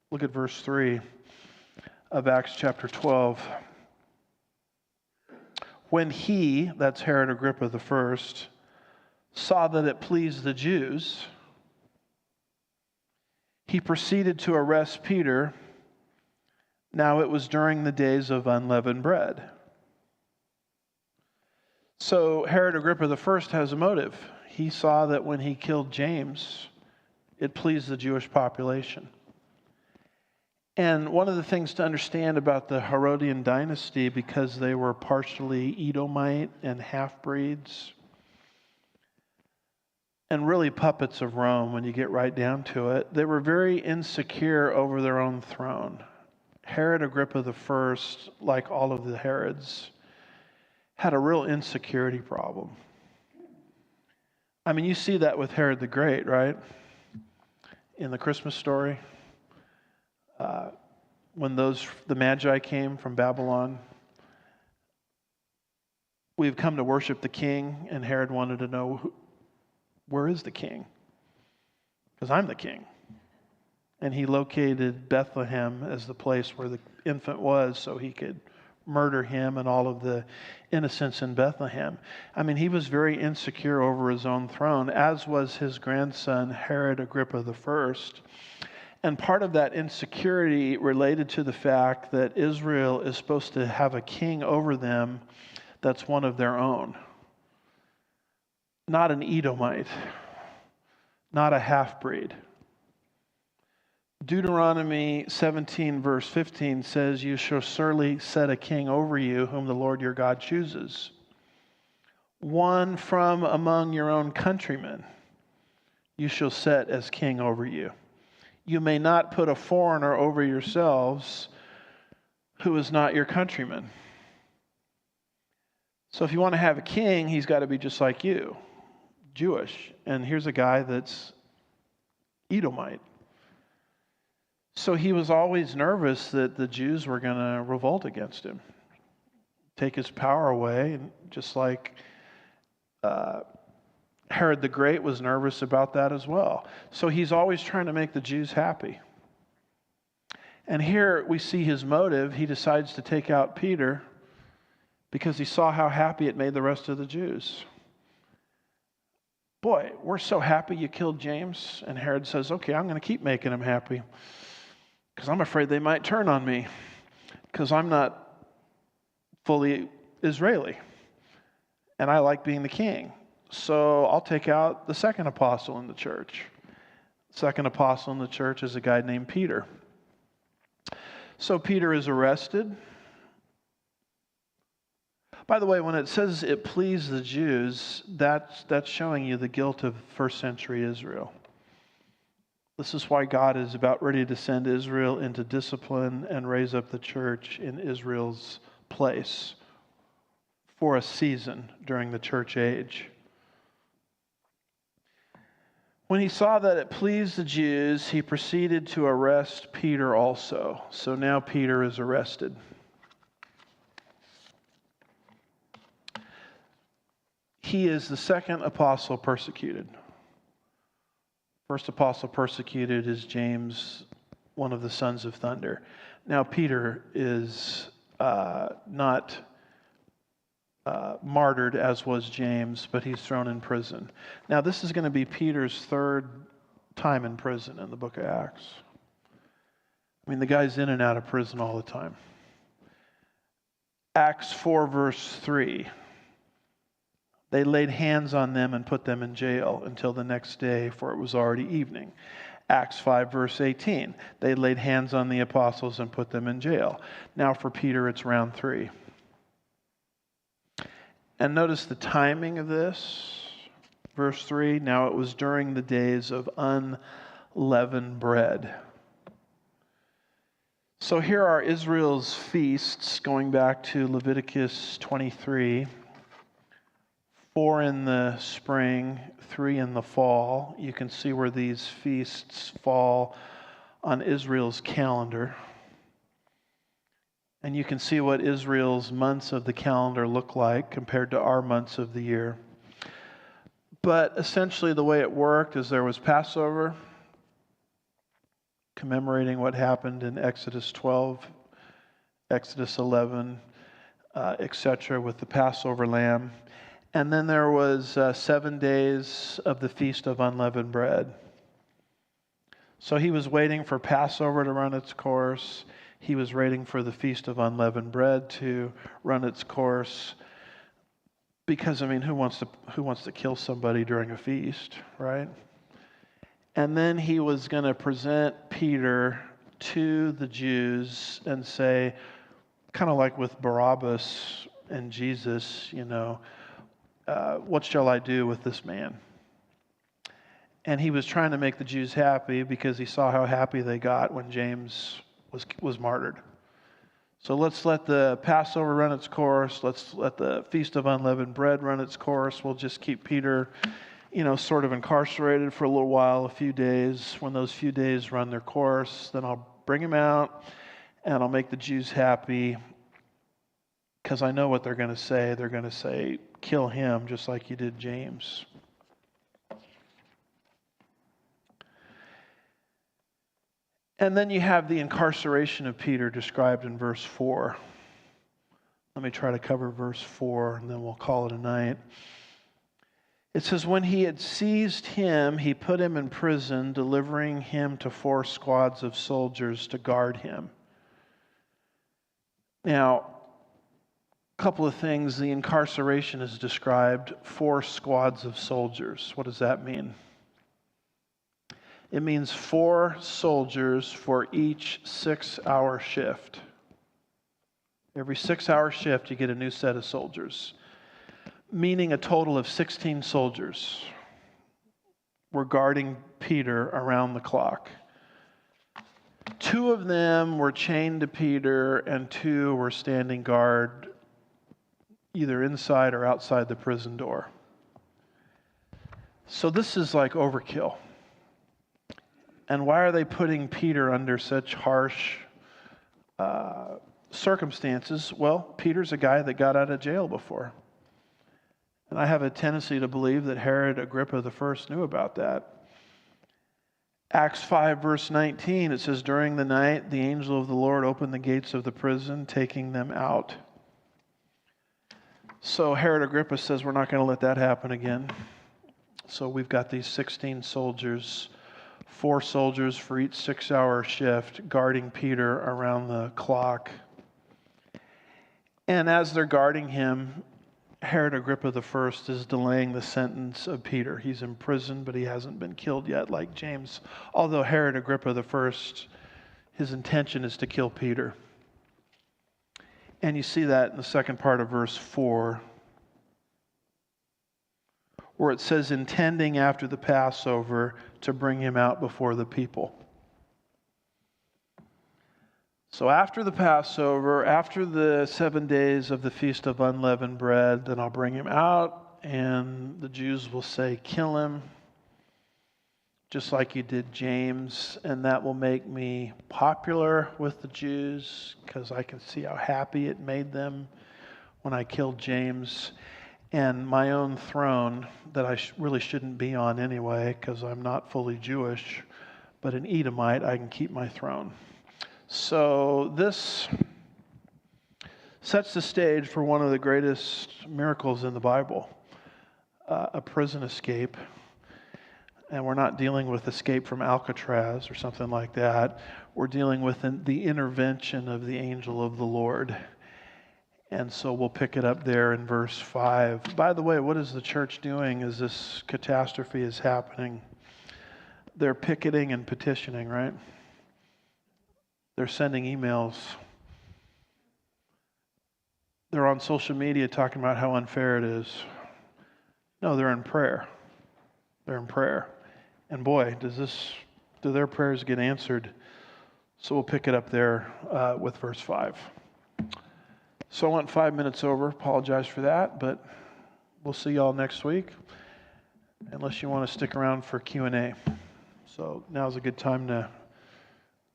Look at verse 3 of Acts chapter 12. When he, that's Herod Agrippa I, saw that it pleased the Jews, he proceeded to arrest Peter. Now it was during the days of unleavened bread. So Herod Agrippa I has a motive. He saw that when he killed James, it pleased the Jewish population. And one of the things to understand about the Herodian dynasty, because they were partially Edomite and half-breeds, and really puppets of Rome when you get right down to it, they were very insecure over their own throne. Herod Agrippa I, like all of the Herods, had a real insecurity problem. I mean, you see that with Herod the Great, right? In the Christmas story. When the Magi came from Babylon, we've come to worship the king, and Herod wanted to know, where is the king? Because I'm the king. And he located Bethlehem as the place where the infant was so he could murder him and all of the innocents in Bethlehem. I mean, he was very insecure over his own throne, as was his grandson, Herod Agrippa I. And part of that insecurity related to the fact that Israel is supposed to have a king over them that's one of their own. Not an Edomite, not a half-breed. Deuteronomy 17 verse 15 says, "You shall surely set a king over you whom the Lord your God chooses. One from among your own countrymen you shall set as king over you. You may not put a foreigner over yourselves who is not your countryman." So if you want to have a king, he's got to be just like you, Jewish. And here's a guy that's Edomite. So he was always nervous that the Jews were going to revolt against him, take his power away, and just like Herod the Great was nervous about that as well. So he's always trying to make the Jews happy. And here we see his motive. He decides to take out Peter because he saw how happy it made the rest of the Jews. Boy, we're so happy you killed James. And Herod says, okay, I'm going to keep making him happy because I'm afraid they might turn on me because I'm not fully Israeli and I like being the king. So I'll take out the second apostle in the church. The second apostle in the church is a guy named Peter. So Peter is arrested. By the way, when it says it pleased the Jews, that's showing you the guilt of first century Israel. This is why God is about ready to send Israel into discipline and raise up the church in Israel's place for a season during the church age. When he saw that it pleased the Jews, he proceeded to arrest Peter also. So now Peter is arrested. He is the second apostle persecuted. First apostle persecuted is James, one of the sons of thunder. Now Peter is not martyred as was James, but he's thrown in prison. Now this is going to be Peter's third time in prison in the book of Acts. I mean, the guy's in and out of prison all the time. Acts 4 verse 3. They laid hands on them and put them in jail until the next day, for it was already evening. Acts 5 verse 18. They laid hands on the apostles and put them in jail. Now for Peter, it's round 3. And notice the timing of this. Verse 3, now it was during the days of unleavened bread. So here are Israel's feasts, going back to Leviticus 23. 4 in the spring, 3 in the fall. You can see where these feasts fall on Israel's calendar. And you can see what Israel's months of the calendar look like compared to our months of the year. But essentially the way it worked is there was Passover, commemorating what happened in Exodus 12, Exodus 11, etc., with the Passover lamb. And then there was 7 days of the Feast of Unleavened Bread. So he was waiting for Passover to run its course. He was waiting for the Feast of Unleavened Bread to run its course. Because, I mean, who wants to kill somebody during a feast, right? And then he was going to present Peter to the Jews and say, kind of like with Barabbas and Jesus, what shall I do with this man? And he was trying to make the Jews happy because he saw how happy they got when James was martyred. So let's let the Passover run its course. Let's let the Feast of Unleavened Bread run its course. We'll just keep Peter, sort of incarcerated for a little while, a few days. When those few days run their course, then I'll bring him out and I'll make the Jews happy because I know what they're going to say. They're going to say, kill him just like you did James. And then you have the incarceration of Peter described in verse 4. Let me try to cover verse 4, and then we'll call it a night. It says, when he had seized him, he put him in prison, delivering him to 4 squads of soldiers to guard him. Now, a couple of things. The incarceration is described 4 squads of soldiers. What does that mean? It means 4 soldiers for each 6-hour shift. Every 6-hour shift, you get a new set of soldiers, meaning a total of 16 soldiers were guarding Peter around the clock. 2 of them were chained to Peter, and 2 were standing guard either inside or outside the prison door. So this is like overkill. And why are they putting Peter under such harsh circumstances? Well, Peter's a guy that got out of jail before. And I have a tendency to believe that Herod Agrippa I knew about that. Acts 5, verse 19, it says, during the night, the angel of the Lord opened the gates of the prison, taking them out. So Herod Agrippa says, we're not going to let that happen again. So we've got these 16 soldiers, 4 soldiers for each 6-hour shift, guarding Peter around the clock. And as they're guarding him, Herod Agrippa I is delaying the sentence of Peter. He's in prison, but he hasn't been killed yet, like James. Although Herod Agrippa I, his intention is to kill Peter. And you see that in the second part of verse 4, where it says, intending after the Passover to bring him out before the people. So after the Passover, after the 7 days of the Feast of Unleavened Bread, then I'll bring him out, and the Jews will say, kill him, just like you did James, and that will make me popular with the Jews, because I can see how happy it made them when I killed James. And my own throne that I really shouldn't be on anyway, because I'm not fully Jewish, but an Edomite, I can keep my throne. So this sets the stage for one of the greatest miracles in the Bible, a prison escape. And we're not dealing with escape from Alcatraz or something like that. We're dealing with the intervention of the angel of the Lord. And so we'll pick it up there in verse 5. By the way, what is the church doing as this catastrophe is happening? They're picketing and petitioning, right? They're sending emails. they're on social media talking about how unfair it is. No, they're in prayer. They're in prayer. And boy, do their prayers get answered. So we'll pick it up there with verse 5. So I went 5 minutes over. Apologize for that, but we'll see y'all next week, unless you want to stick around for Q&A. So now's a good time to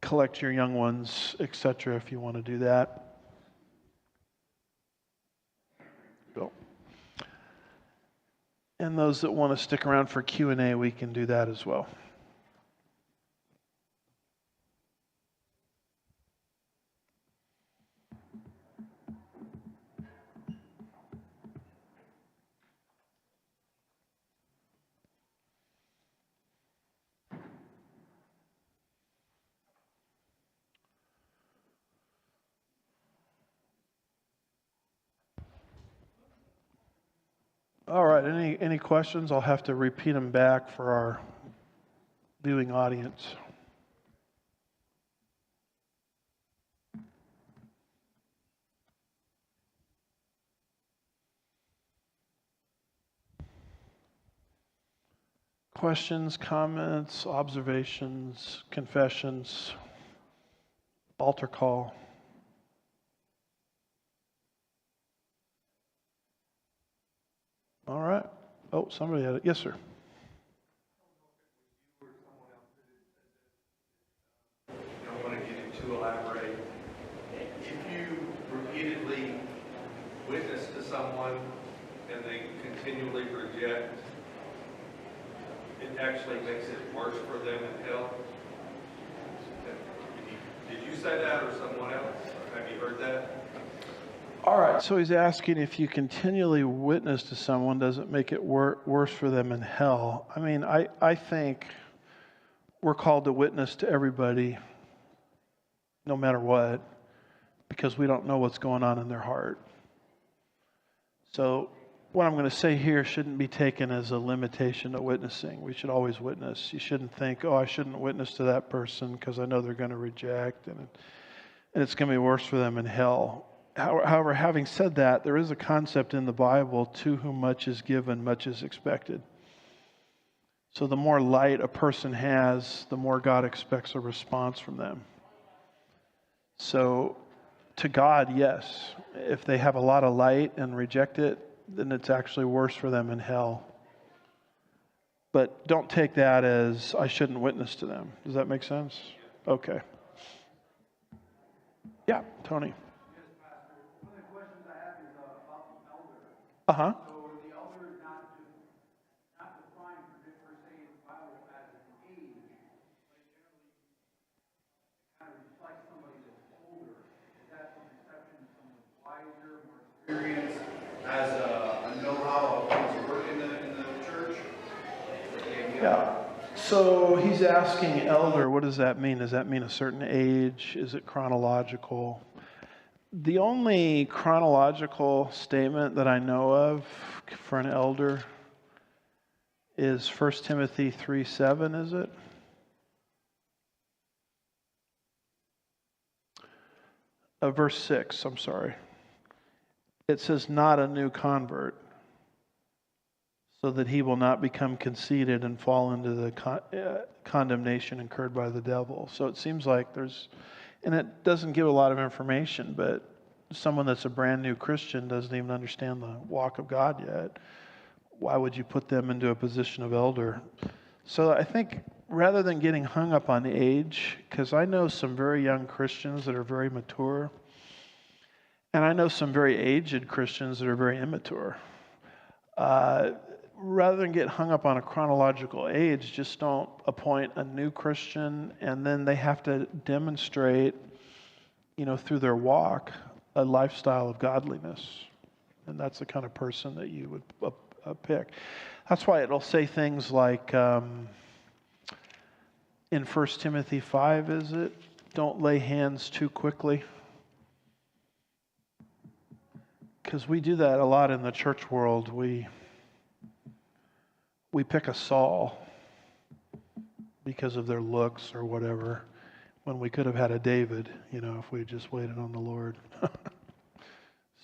collect your young ones, etc., if you want to do that. Bill. And those that want to stick around for Q&A, we can do that as well. All right, any questions? I'll have to repeat them back for our viewing audience. Questions, comments, observations, confessions, altar call. All right. Oh, somebody had it. Yes, sir. I don't want to get it too elaborate. If you repeatedly witness to someone and they continually reject, it actually makes it worse for them in hell. Did you say that or someone else? Have you heard that? All right, so he's asking if you continually witness to someone, does it make it worse for them in hell? I mean, I think we're called to witness to everybody, no matter what, because we don't know what's going on in their heart. So what I'm going to say here shouldn't be taken as a limitation to witnessing. We should always witness. You shouldn't think, oh, I shouldn't witness to that person because I know they're going to reject, and it's going to be worse for them in hell. However, having said that, there is a concept in the Bible, to whom much is given, much is expected. So the more light a person has, the more God expects a response from them. So to God, yes. If they have a lot of light and reject it, then it's actually worse for them in hell. But don't take that as I shouldn't witness to them. Does that make sense? Okay. Yeah, Tony. Uh-huh. So the elder is not defined per se in the Bible as an age, but generally kind of reflects somebody that's older. Is that some exception, someone wiser, more experienced, has a know-how of things work in the church? Yeah. So he's asking elder, what does that mean? Does that mean a certain age? Is it chronological? The only chronological statement that I know of for an elder is 1 Timothy 3:7, is it? Verse 6, I'm sorry. It says, not a new convert, so that he will not become conceited and fall into the condemnation incurred by the devil. So it seems like and it doesn't give a lot of information, but someone that's a brand new Christian doesn't even understand the walk of God yet. Why would you put them into a position of elder? So I think rather than getting hung up on age, because I know some very young Christians that are very mature, and I know some very aged Christians that are very immature. Rather than get hung up on a chronological age, just don't appoint a new Christian, and then they have to demonstrate, through their walk, a lifestyle of godliness. And that's the kind of person that you would pick. That's why it'll say things like, in 1 Timothy 5, is it? Don't lay hands too quickly. Because we do that a lot in the church world. We pick a Saul because of their looks or whatever, when we could have had a David, if we just waited on the Lord.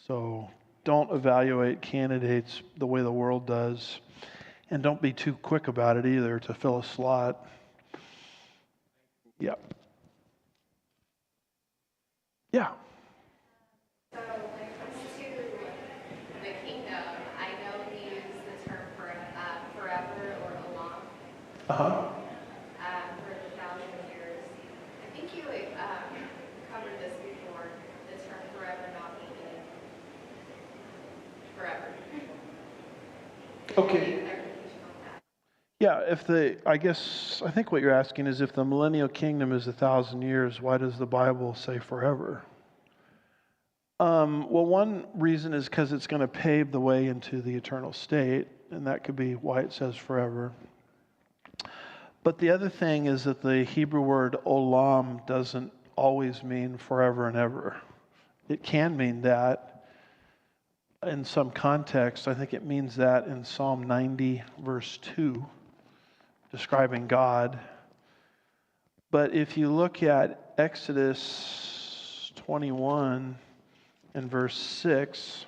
So don't evaluate candidates the way the world does. And don't be too quick about it either to fill a slot. Yeah. Yeah. So when it comes to the kingdom, I know we use the term forever or olam Uh-huh. for the 1,000 years. I think you covered this before, the term forever not meaning forever. Okay. Any clarification on that? Yeah, I think what you're asking is if the millennial kingdom is 1,000 years, why does the Bible say forever? Well, one reason is because it's going to pave the way into the eternal state, and that could be why it says forever. But the other thing is that the Hebrew word olam doesn't always mean forever and ever. It can mean that in some context. I think it means that in Psalm 90, verse 2, describing God. But if you look at Exodus 21 and verse 6,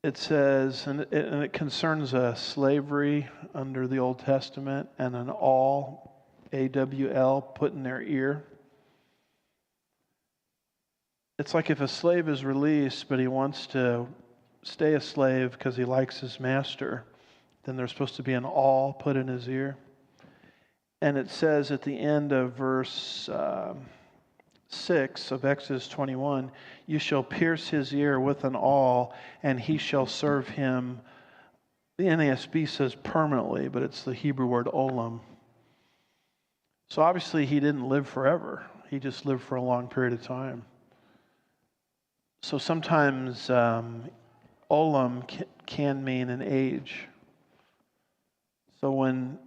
it says, and it concerns slavery under the Old Testament and an awl, A-W-L, put in their ear. It's like if a slave is released, but he wants to stay a slave because he likes his master, then there's supposed to be an awl put in his ear. And it says at the end of verse 6 of Exodus 21, you shall pierce his ear with an awl, and he shall serve him. The NASB says permanently, but it's the Hebrew word olam. So obviously he didn't live forever. He just lived for a long period of time. So sometimes olam can mean an age. So when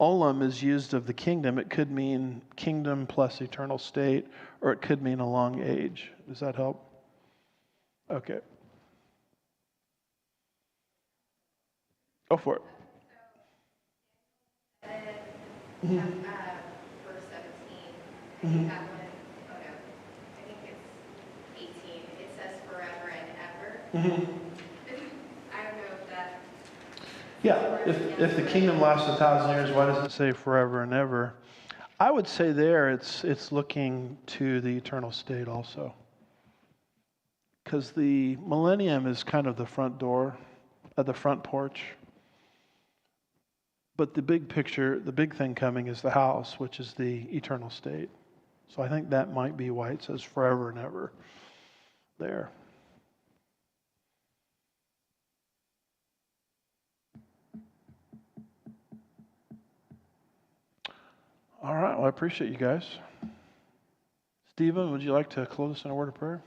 olam is used of the kingdom, it could mean kingdom plus eternal state, or it could mean a long age. Does that help? Okay. Go for it. Verse 17, I think that one, oh no, I think it's 18. It says forever and ever. I don't know if that. Yeah, if the kingdom lasts 1,000 years, why does it say forever and ever? I would say there it's looking to the eternal state also. Because the millennium is kind of the front door, the front porch. But the big picture, the big thing coming is the house, which is the eternal state. So I think that might be why it says forever and ever there. All right, well, I appreciate you guys. Stephen, would you like to close us in a word of prayer?